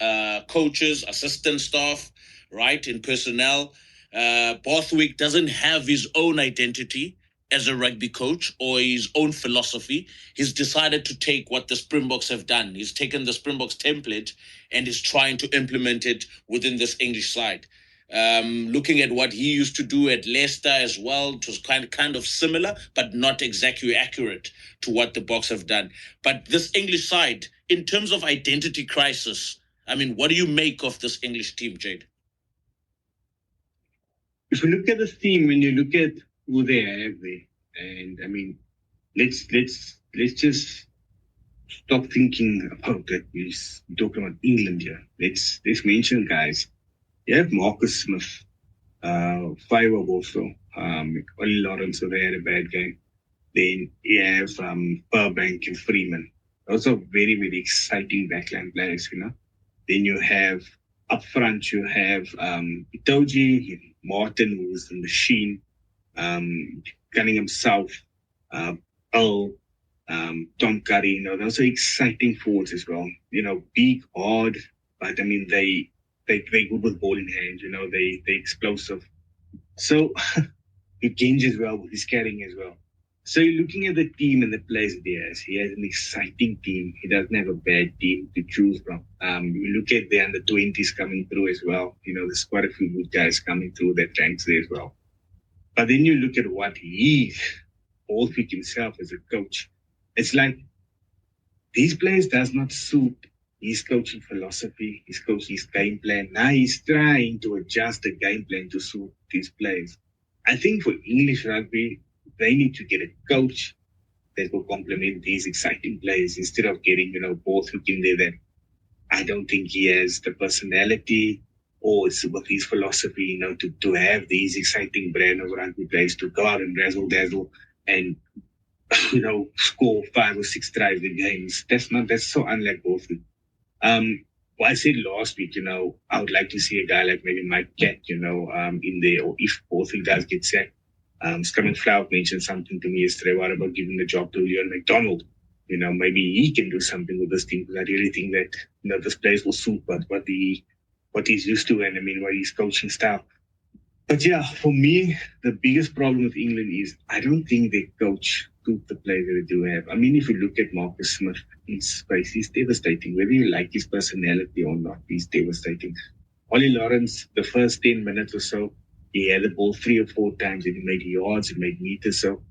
coaches, assistant staff, right, in personnel. Borthwick doesn't have his own identity as a rugby coach or his own philosophy. He's decided to take what the Springboks have done. He's taken the Springboks template and is trying to implement it within this English side. Looking at what he used to do at Leicester as well, it was kind of similar, but not exactly accurate to what the Boks have done. But this English side, in terms of identity crisis, I mean, what do you make of this English team, Jade? If you look at this team, when you look at who they have there, and I mean, let's just stop thinking about that. We're talking about England here. Let's mention guys. You have Marcus Smith, Fiver also, Ollie Lawrence, so they had a bad game. Then you have Burbank and Freeman. Also very, very exciting backline players, you know. Then you have up front, you have Itoji, Martin, who's the machine, Cunningham South, Earl, Tom Curry, you know, those are exciting forwards as well. You know, big, hard, but I mean, they good with ball in hand, you know, they explosive. So it gains as well with his carrying as well. So you're looking at the team and the players that he has an exciting team. He doesn't have a bad team to choose from. You look at the under-20s coming through as well. You know, there's quite a few good guys coming through that ranks there as well. But then you look at what he's Borthwick himself as a coach. It's like these players does not suit his coaching philosophy, his game plan. Now he's trying to adjust the game plan to suit these players. I think for English rugby, they need to get a coach that will complement these exciting players instead of getting, you know, Borthwick in there that I don't think he has the personality or with his philosophy, you know, to have these exciting brand of rugby players to go out and razzle-dazzle and, you know, score 5 or 6 tries in games. That's so unlike Borthwick. Well, I said last week, you know, I would like to see a guy like maybe Mike Cat, you know, in there, or if Borthwick does get sacked. Scumming Flout mentioned something to me yesterday. What about giving the job to Leon McDonald? You know, maybe he can do something with this team, because I really think that, you know, this players will suit what he's used to, and I mean what his coaching style. But yeah, for me, the biggest problem with England is I don't think they coach suit the players that they do have. I mean, if you look at Marcus Smith, he's devastating. Whether you like his personality or not, he's devastating. Ollie Lawrence, the first 10 minutes or so, he had the ball 3 or 4 times and he made yards, he made meters. So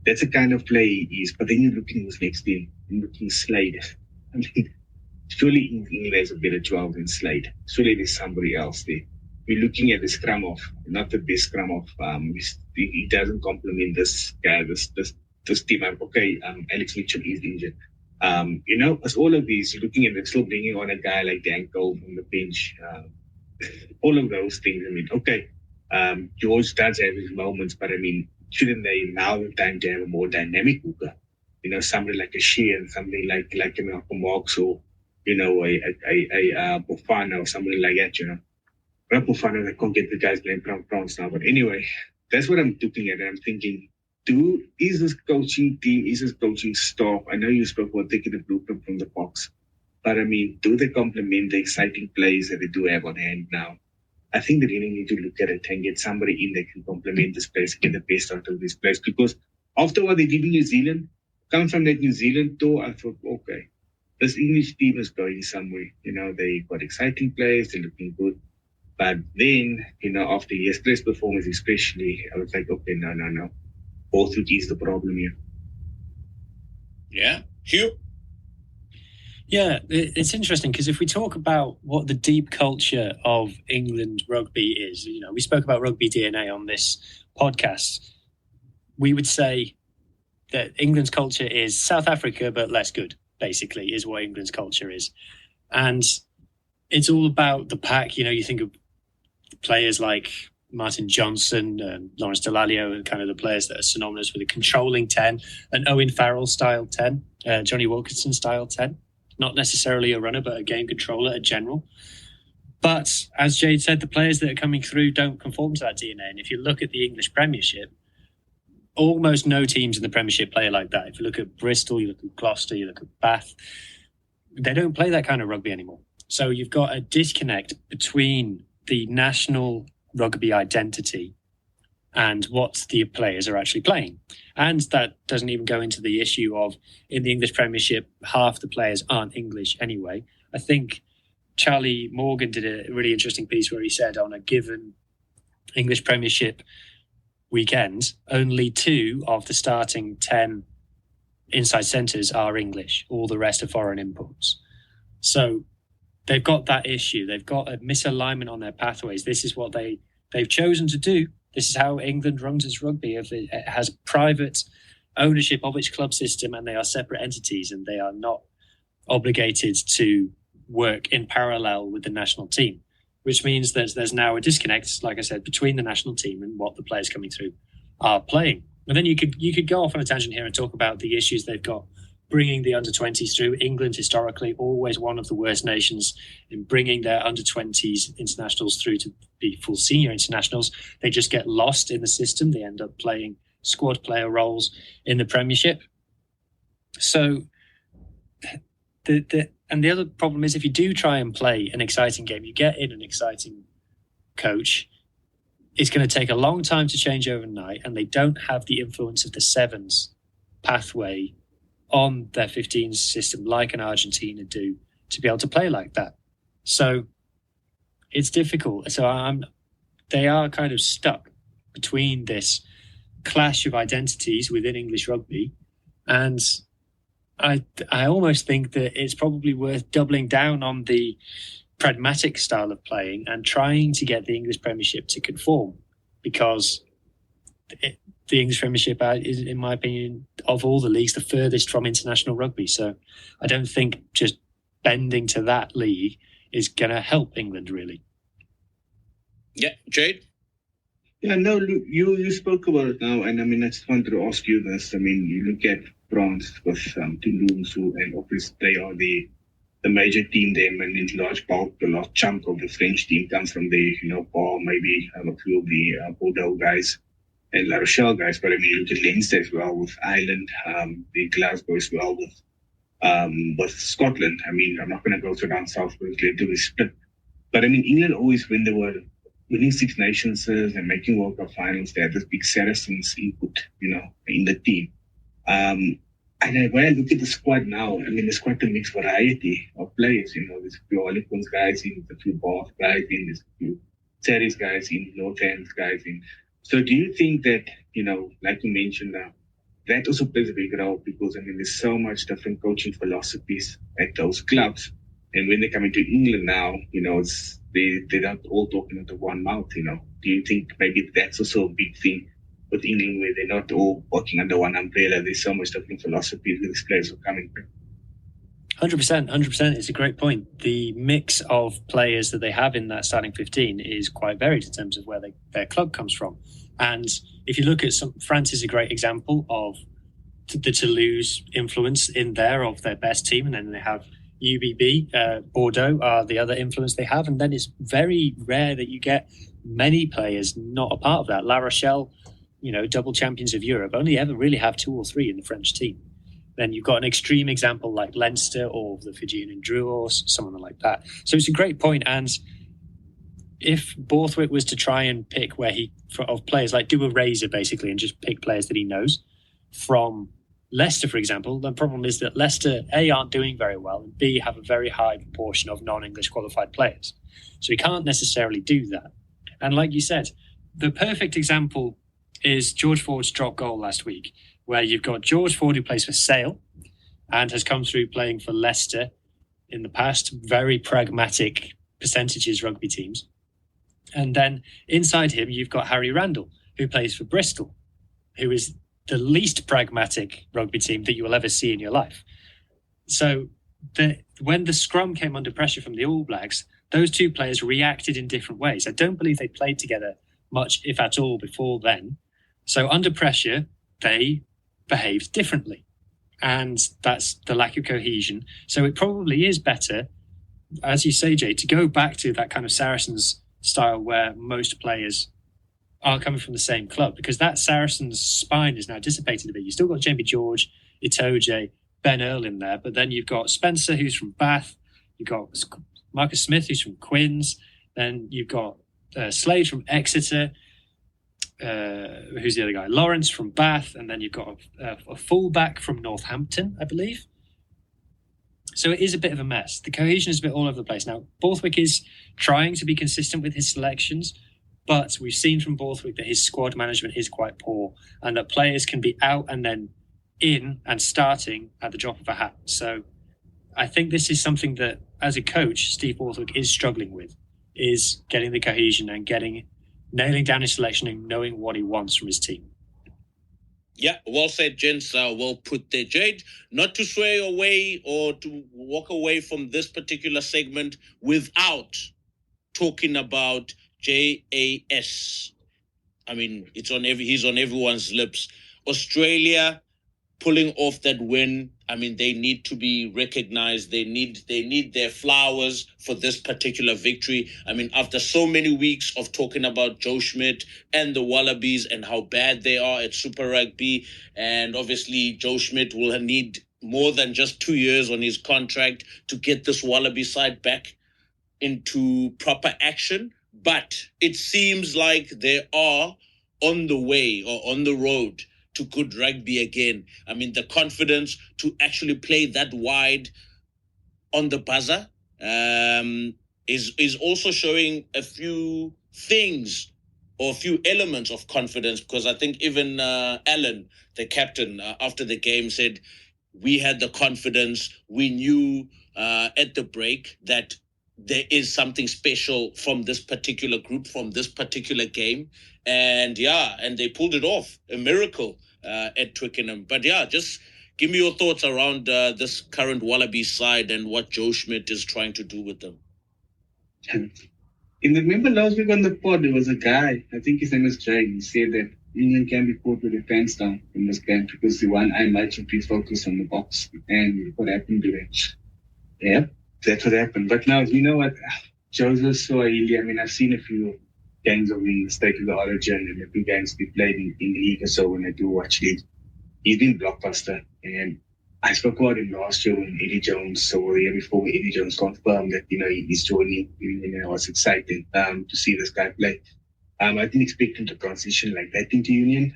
that's the kind of play he is. But then you're looking who's next to him. You're looking Slade. I mean, surely England has a better 12 than Slade. Surely there's somebody else there. We're looking at the scrum off, not the best scrum off. He doesn't complement this guy, this team. Okay, Alex Mitchell is injured. You know, as all of these, you're looking at them still bringing on a guy like Dan Cole from the bench. All of those things. I mean, okay, George does have his moments, but I mean, shouldn't they now the time to have a more dynamic hooker? You know, somebody like a Sheehan, somebody like a Malcolm Boks, or you know, a Bofana or somebody like that. You know, not Bofana. I can't get the guys playing France now, but anyway, that's what I'm looking at. And I'm thinking, is this coaching team, is this coaching staff? I know you spoke about taking the blueprint from the Boks, but I mean, do they complement the exciting plays that they do have on hand now? I think they really need to look at it and get somebody in that can complement this place, get the best out of this place. Because after what they did in New Zealand, come from that New Zealand tour, I thought, okay, this English team is going somewhere. You know, they got exciting players, they're looking good. But then, you know, after yesterday's performance especially, I was like, okay, no. Borthwick is the problem here. Yeah. Hugh? Yeah, it's interesting because if we talk about what the deep culture of England rugby is, you know, we spoke about rugby DNA on this podcast. We would say that England's culture is South Africa, but less good, basically, is what England's culture is. And it's all about the pack. You know, you think of players like Martin Johnson and Lawrence Dallaglio are kind of the players that are synonymous with a controlling 10, an Owen Farrell style 10, Johnny Wilkinson style 10. Not necessarily a runner, but a game controller, a general. But as Jade said, the players that are coming through don't conform to that DNA. And if you look at the English Premiership, almost no teams in the Premiership play like that. If you look at Bristol, you look at Gloucester, you look at Bath, they don't play that kind of rugby anymore. So you've got a disconnect between the national rugby identity and what the players are actually playing. And that doesn't even go into the issue of, in the English Premiership, half the players aren't English anyway. I think Charlie Morgan did a really interesting piece where he said on a given English Premiership weekend, only 2 of the starting 10 inside centres are English. All the rest are foreign imports. So they've got that issue. They've got a misalignment on their pathways. This is what they've chosen to do. This is how England runs its rugby. It has private ownership of its club system, and they are separate entities, and they are not obligated to work in parallel with the national team, which means that there's now a disconnect, like I said, between the national team and what the players coming through are playing. And then you could go off on a tangent here and talk about the issues they've got bringing the under-20s through. England, historically, always one of the worst nations in bringing their under-20s internationals through to be full senior internationals. They just get lost in the system. They end up playing squad player roles in the Premiership. So the other problem is, if you do try and play an exciting game, you get in an exciting coach, it's going to take a long time to change overnight, and they don't have the influence of the sevens pathway on their 15s system like an Argentina do to be able to play like that. So it's difficult. So they are kind of stuck between this clash of identities within English rugby, and I almost think that it's probably worth doubling down on the pragmatic style of playing and trying to get the English Premiership to conform, because the English Premiership is, in my opinion, of all the leagues, the furthest from international rugby. So I don't think just bending to that league is going to help England, really. Yeah, Jade? Yeah, no, you spoke about it now, and I mean, I just wanted to ask you this. I mean, you look at France with Toulouse, and obviously they are the major team there, and in large bulk, the large chunk of the French team comes from the, or maybe a few of the Bordeaux guys and La Rochelle guys. But I mean, you look at Leinster as well with Ireland, the Glasgow as well with Scotland. I mean, I'm not going to go so down south because they do this split. But I mean, England always, when they were winning Six Nations and making World Cup finals, they had this big Saracens input, in the team. And when I look at the squad now, I mean, there's quite a mixed variety of players. There's a few Olympians guys in, there's a few Bath guys in, there's a few Series guys in, North End guys in. So do you think that, like you mentioned, that also plays a big role? Because, I mean, there's so much different coaching philosophies at those clubs. And when they come into England now, they're not all talking into one mouth, Do you think maybe that's also a big thing with England, where they're not all working under one umbrella? There's so much different philosophies where these players are coming from. 100%. It's a great point. The mix of players that they have in that starting 15 is quite varied in terms of where their club comes from. And if you look at France is a great example of the Toulouse influence in there of their best team, and then they have UBB, Bordeaux are the other influence they have. And then it's very rare that you get many players not a part of that. La Rochelle, double champions of Europe, only ever really have 2 or 3 in the French team. Then you've got an extreme example like Leinster or the Fijian and Drew or someone like that. So it's a great point. And if Borthwick was to try and pick of players, like do a razor basically and just pick players that he knows from Leicester, for example, the problem is that Leicester, A, aren't doing very well, and B, have a very high proportion of non-English qualified players. So he can't necessarily do that. And like you said, the perfect example is George Ford's drop goal last week, where you've got George Ford, who plays for Sale and has come through playing for Leicester in the past, very pragmatic percentages rugby teams. And then inside him, you've got Harry Randall, who plays for Bristol, who is the least pragmatic rugby team that you will ever see in your life. So when the scrum came under pressure from the All Blacks, those two players reacted in different ways. I don't believe they played together much, if at all, before then. So under pressure, they behaved differently. And that's the lack of cohesion. So it probably is better, as you say, Jay, to go back to that kind of Saracens style where most players are coming from the same club, because that Saracens spine is now dissipated a bit. You've still got Jamie George, Itoje, Ben Earl in there, but then you've got Spencer, who's from Bath. You've got Marcus Smith, who's from Quins. Then you've got Slade from Exeter. Who's the other guy? Lawrence from Bath. And then you've got a fullback from Northampton, I believe. So it is a bit of a mess. The cohesion is a bit all over the place. Now, Borthwick is trying to be consistent with his selections, but we've seen from Borthwick that his squad management is quite poor and that players can be out and then in and starting at the drop of a hat. So I think this is something that, as a coach, Steve Borthwick is struggling with, is getting the cohesion and nailing down his selection and knowing what he wants from his team. Yeah, well said, gents. Well put there, Jade. Not to sway away or to walk away from this particular segment without talking about JAS. I mean, he's on everyone's lips. Australia pulling off that win. I mean, they need to be recognized. They need their flowers for this particular victory. I mean, after so many weeks of talking about Joe Schmidt and the Wallabies and how bad they are at Super Rugby, and obviously Joe Schmidt will need more than just 2 years on his contract to get this Wallaby side back into proper action. But it seems like they are on the way or on the road to good rugby again. I mean, the confidence to actually play that wide on the buzzer is also showing a few things or a few elements of confidence, because I think even Alan, the captain, after the game said, we had the confidence, we knew at the break that there is something special from this particular group, from this particular game. And they pulled it off, a miracle at Twickenham. But just give me your thoughts around this current Wallabies side and what Joe Schmidt is trying to do with them. Remember last week on the pod, there was a guy, I think his name is Jay, he said that England can be caught with their pants down in this game because the one eye might be focused on the Boks. And what happened to it? Yeah, that's what happened. But now, you know what? Joseph Swahili, I mean, I've seen a few games of the State of the Origin and a few games we played in the league or so when I do watch league. He's been blockbuster. And I spoke about him last year when Eddie Jones, or the year before when Eddie Jones confirmed that, he's joining. I was excited to see this guy play. I didn't expect him to transition like that into Union.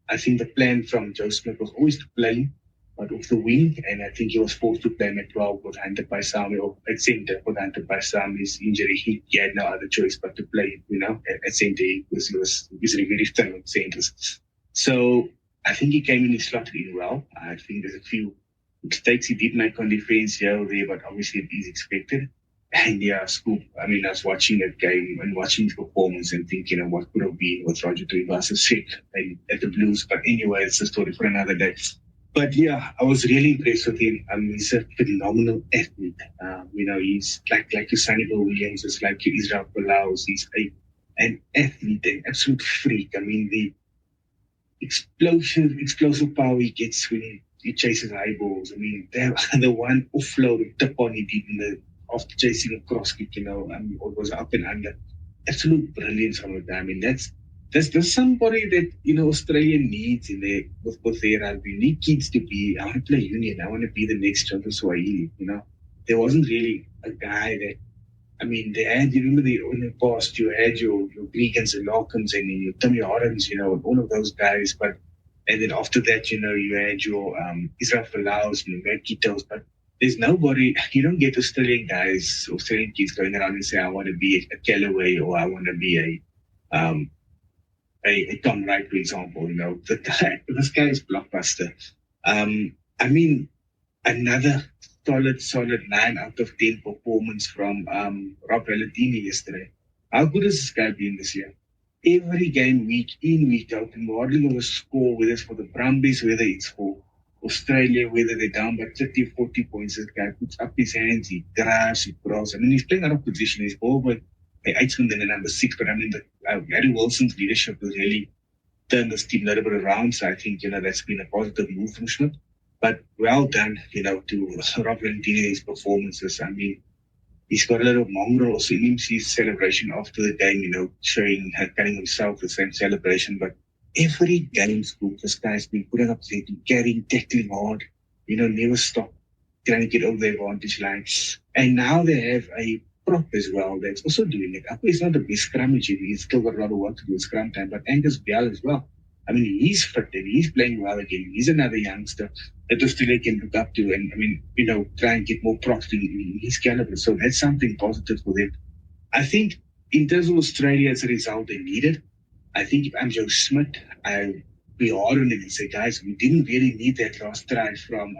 I think the plan from Joe Smith was always to play him, but off the wing, and I think he was forced to play him at 12 with Hunter Paisami, or at centre with Hunter Paisami's injury. He had no other choice but to play, at centre, because he was very thin on centres. So I think he came in and slotted in well. I think there's a few mistakes he did make on defence here or there, but obviously it is expected. And Scoop, I mean, I was watching that game and watching his performance and thinking, what could have been with Roger Tuivasa sick at the Blues. But anyway, it's a story for another day. But I was really impressed with him. He's a phenomenal athlete. He's like your Sonny Bill Williams, it's like your Israel Palaus. He's an athlete, an absolute freak. I mean, the explosive power he gets when he chases high balls. I mean, the one offload tip on he did after chasing a cross kick, it was up and under. Absolute brilliance from the guy. I mean, that's somebody that, Australia needs with their rugby. You need kids to be, I want to play Union, I want to be the next Jonathan Swahili, There wasn't really a guy that, I mean, they had, in the past, you had your Gregans and Larkins and your Timmy Horrons, all of those guys, and then after that, you had your Israel Falaus and your Merkitos, but there's nobody, you don't get Australian kids going around and say, I want to be a Callaway or I want to be a Tom Wright, for example. This guy is blockbuster. I mean, another solid 9 out of 10 performance from Rob Valentini yesterday. How good has this guy been this year? Every game, week in, week out, regardless of the score, whether it's for the Brumbies, whether it's for Australia, whether they're down by 30, 40 points, this guy puts up his hands, he drives, he throws. I mean, he's playing out of position. He's over uitvind in the number 6. But I mean, Gary Wilson's leadership has really turned this team a little bit around. So I think, that's been a positive move from Schmidt. But well done, to Rob Valentino's performances. I mean, he's got a little mongrel also in him. His celebration after the game, showing, cutting himself the same celebration. But every game, Scoop, this guy's been putting up there, carrying, tackling hard, never stop trying to get over the advantage line. And now they have a prop as well that's also doing it. Apple is not the best scrummager. He's still got a lot of work to do in scrum time, but Angus Bell as well. I mean, he's fit and he's playing well again. He's another youngster that Australia can look up to and, try and get more props in his caliber. So that's something positive for them. I think in terms of Australia, as a result, they need it. I think if I'm Joe Schmidt, I'll be hard on him and say, guys, we didn't really need that last try from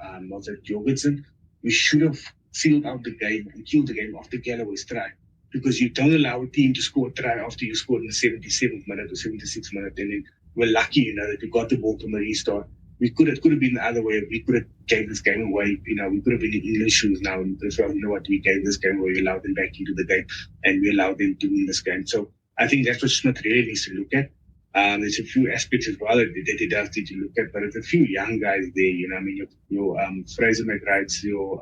Jorgensen. We should have sealed out the game and killed the game after Galloway's try, because you don't allow a team to score a try after you scored in the 77th minute or 76th minute. And then we're lucky, that we got the ball from the restart. It could have been the other way. We could have gave this game away. We could have been in England's shoes now. And well, we gave this game away. We allowed them back into the game and we allowed them to win this game. So I think that's what Schmidt really needs to look at. There's a few aspects as well that he does need to look at, but there's a few young guys there, your Fraser McWrights, your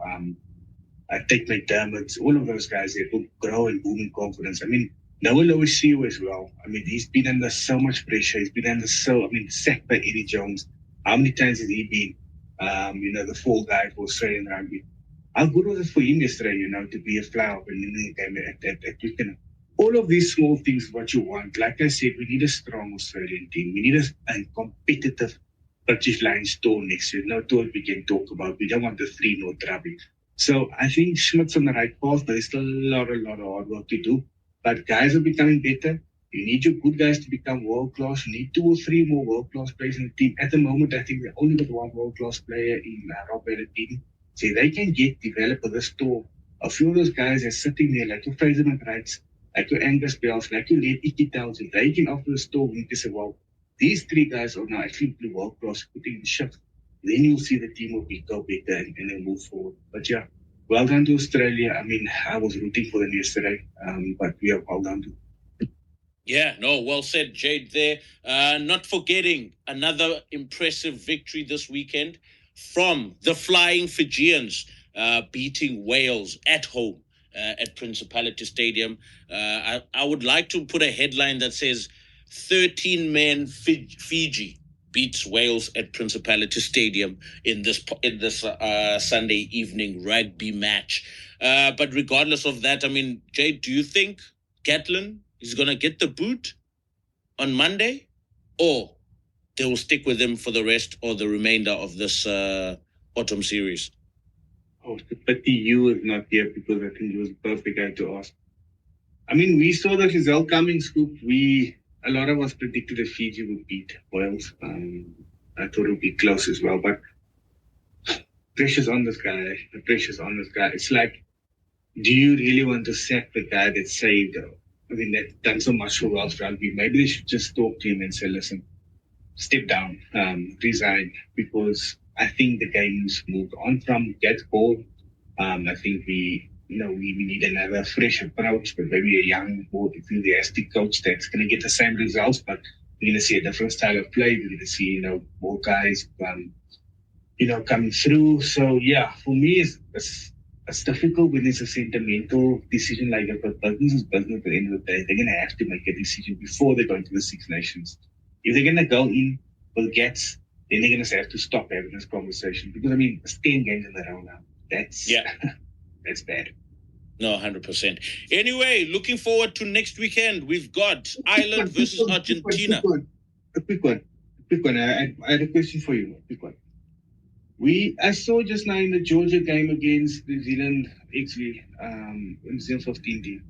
Tate McDermott, all of those guys there will grow and boom in confidence. I mean, Noah Loisiu as well. I mean, he's been under so much pressure. He's been under sacked by Eddie Jones. How many times has he been, the fall guy for Australian rugby? How good was it for him yesterday, to be a flower in the game at Twickenham? All of these small things, what you want. Like I said, we need a strong Australian team. We need a competitive British Lions tour next year. No tour we can talk about. We don't want the 3-0 trouble. So I think Schmidt's on the right path, but there's still a lot of hard work to do. But guys are becoming better. You need your good guys to become world-class. You need 2 or 3 more world-class players in the team. At the moment, I think we only got one world-class player in Rob Valentino. So they can develop this tour. A few of those guys are sitting there, like your Fraser McWrights, like your Angus Bells, like your late Icky Townsend. They can offer a store. We need to say, well, these 3 guys are now actually world-class, putting the shift. Then you'll see the team will go better and then move forward. But yeah, well done to Australia. I mean, I was rooting for them yesterday, but we are well done to. Yeah, no, well said, Jade there. Not forgetting another impressive victory this weekend from the Flying Fijians, beating Wales at home at Principality Stadium. I would like to put a headline that says 13 men Fiji beats Wales at Principality Stadium in this Sunday evening rugby match. But regardless of that, I mean, Jay, do you think Gatlin is going to get the boot on Monday, or they will stick with him for the rest or the remainder of this autumn series? Oh, it's a pity you is not here, because I think he was the perfect guy to ask. I mean, we saw the result coming, Scoop. A lot of us predicted that Fiji would beat Wales. I thought it would be close as well, but pressure's on this guy. The pressure's on this guy. It's like, do you really want to sack the guy that saved, that's done so much for Welsh rugby? Maybe they should just talk to him and say, listen, step down, resign, because I think the game's moved on from get ball. I think we need another fresh approach, but maybe a young, more enthusiastic coach that's going to get the same results, but we're going to see a different style of play. We're going to see, more guys, coming through. So, yeah, for me, it's difficult when it's a sentimental decision like that, but business is business at the end of the day. They're going to have to make a decision before they go into the Six Nations. If they're going to go in with gets, then they're going to have to stop having this conversation, because, it's 10 games in a row now. That's bad. No, 100%. Anyway, looking forward to next weekend. We've got Ireland versus Argentina. A quick one. I had a question for you. A quick one. I saw just now in the Georgia game against New Zealand, actually, New Zealand 15 team,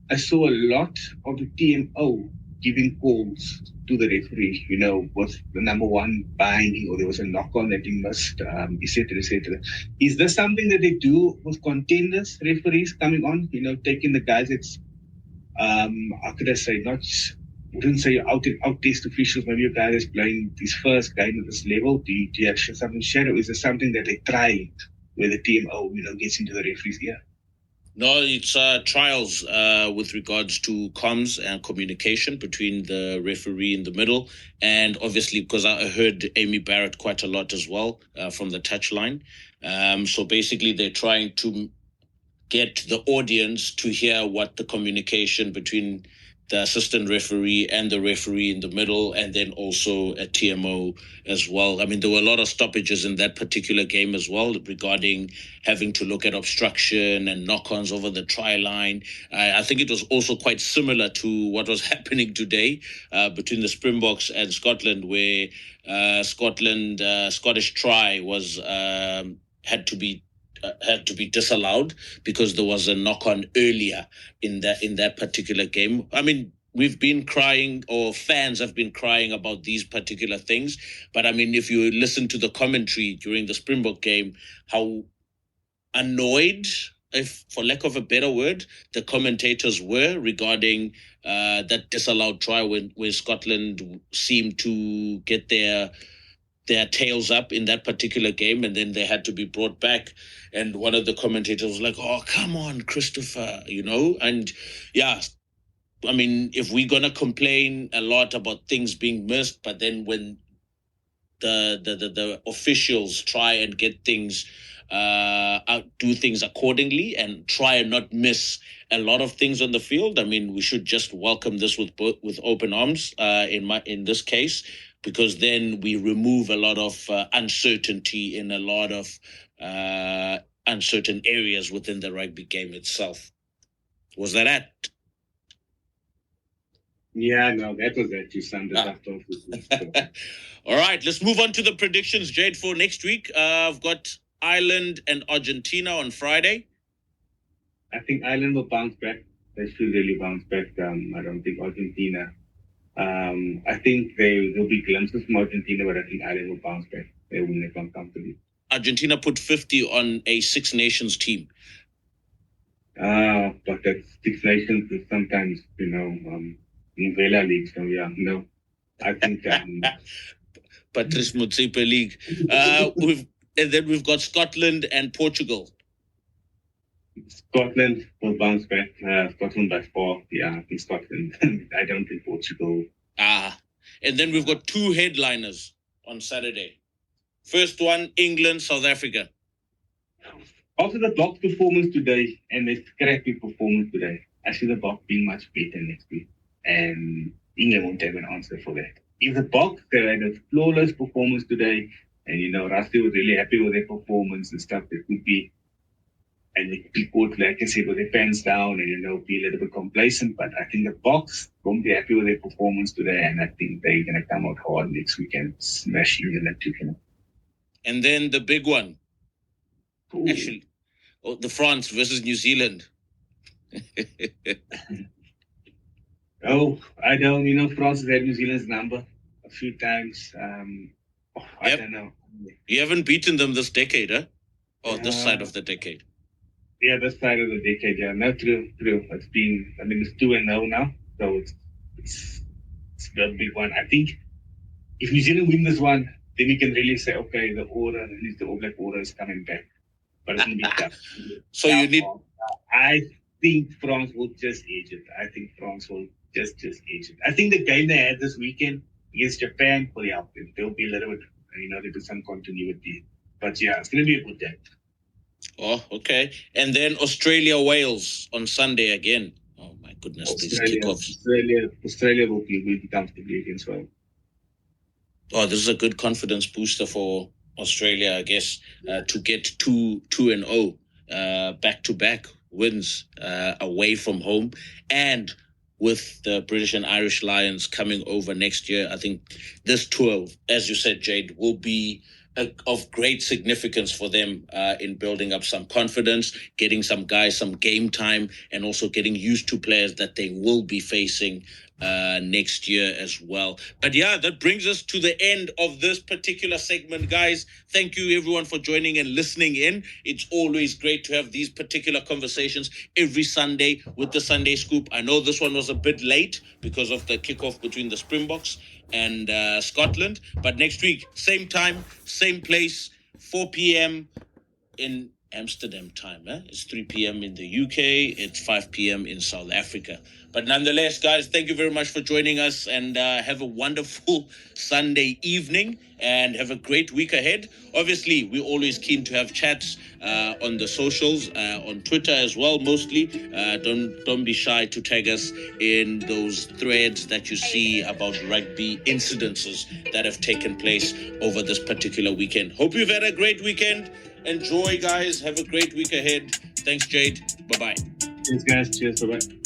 I saw a lot of the TMO giving calls to the referee, with the number 1 binding, or there was a knock-on that he missed, etc., etc. Is this something that they do with contenders, referees coming on, taking the guys that's, how could I say, wouldn't say out-test officials, maybe a guy that's playing his first game at this level? Do you have something shadow? Is there something that they try where the TMO, gets into the referee's ear? No, it's trials with regards to comms and communication between the referee in the middle. And obviously, because I heard Amy Barrett quite a lot as well from the touchline. So basically, they're trying to get the audience to hear what the communication between the assistant referee and the referee in the middle, and then also a TMO as well. I mean, there were a lot of stoppages in that particular game as well regarding having to look at obstruction and knock-ons over the try line. I think it was also quite similar to what was happening today between the Springboks and Scotland, where Scottish try was had to be disallowed because there was a knock on earlier in that particular game. I mean, we've been crying, or fans have been crying about these particular things, but I mean, if you listen to the commentary during the Springbok game, how annoyed, if for lack of a better word, the commentators were regarding that disallowed try where Scotland seemed to get their tails up in that particular game, and then they had to be brought back. And one of the commentators was like, "Oh, come on, Christopher," And yeah, I mean, if we're gonna complain a lot about things being missed, but then when the officials try and get things do things accordingly and try and not miss a lot of things on the field, I mean, we should just welcome this with open arms in this case, because then we remove a lot of uncertainty in a lot of uncertain areas within the rugby game itself. Was that it? Yeah, no, that was it. You summed it up. All right, let's move on to the predictions, Jade, for next week. I've got Ireland and Argentina on Friday. I think Ireland will bounce back. They should really bounce back. I don't think Argentina. I think there'll be glimpses from Argentina, but I think Ireland will bounce back. They will win it comfortably. Argentina put 50 on a Six Nations team. But that Six Nations is sometimes, Vela League. So yeah, no, I think. Patrice Motsepe League. And then we've got Scotland and Portugal. Scotland will bounce back. Scotland by 4. Yeah, I think Scotland. I don't think Portugal. And then we've got 2 headliners on Saturday. First one, England, South Africa. After the Boks performance today and the scrappy performance today, I see the Boks being much better next week. And England won't have an answer for that. If the Boks had a flawless performance today, and Rusty was really happy with their performance and stuff, they could be, and they could be caught, like I said, with their pants down and be a little bit complacent. But I think the Boks won't be happy with their performance today, and I think they're going to come out hard next week and smash England at 2. And then the big one, Ooh. Actually, the France versus New Zealand. I don't. France has had New Zealand's number a few times. I don't know. You haven't beaten them this decade, huh? Or this side of the decade? Yeah, this side of the decade, yeah. No, true. It's been, it's 2-0 now. So it's a big one. I think if New Zealand win this one, then you can really say, okay, the order, at least the All Black order is coming back. But it's going to be tough. So you need... I think France will just edge it. I think France will just edge it. I think the game they had this weekend against Japan will help them. There'll be a little bit, there'll be some continuity. But yeah, it's going to be a good game. Oh, okay. And then Australia-Wales on Sunday again. Oh, my goodness, these kickoffs. Australia will be comfortably against Wales. Oh, this is a good confidence booster for Australia, I guess, to get 2-0 back-to-back wins away from home. And with the British and Irish Lions coming over next year, I think this tour, as you said, Jade, will be of great significance for them in building up some confidence, getting some guys some game time, and also getting used to players that they will be facing next year as well. But yeah, that brings us to the end of this particular segment, guys. Thank you everyone for joining and listening in. It's always great to have these particular conversations every Sunday with the Sunday Scoop. I know this one was a bit late because of the kickoff between the Springboks and Scotland, but next week, same time, same place, 4 p.m. in Amsterdam time. It's 3 p.m. in the UK. It's 5 p.m. in South Africa. But nonetheless, guys, thank you very much for joining us, and have a wonderful Sunday evening, and have a great week ahead. Obviously, we're always keen to have chats on the socials, on Twitter as well, mostly. Don't be shy to tag us in those threads that you see about rugby incidences that have taken place over this particular weekend. Hope you've had a great weekend. Enjoy, guys. Have a great week ahead. Thanks, Jade. Bye-bye. Thanks, guys. Cheers. Bye-bye.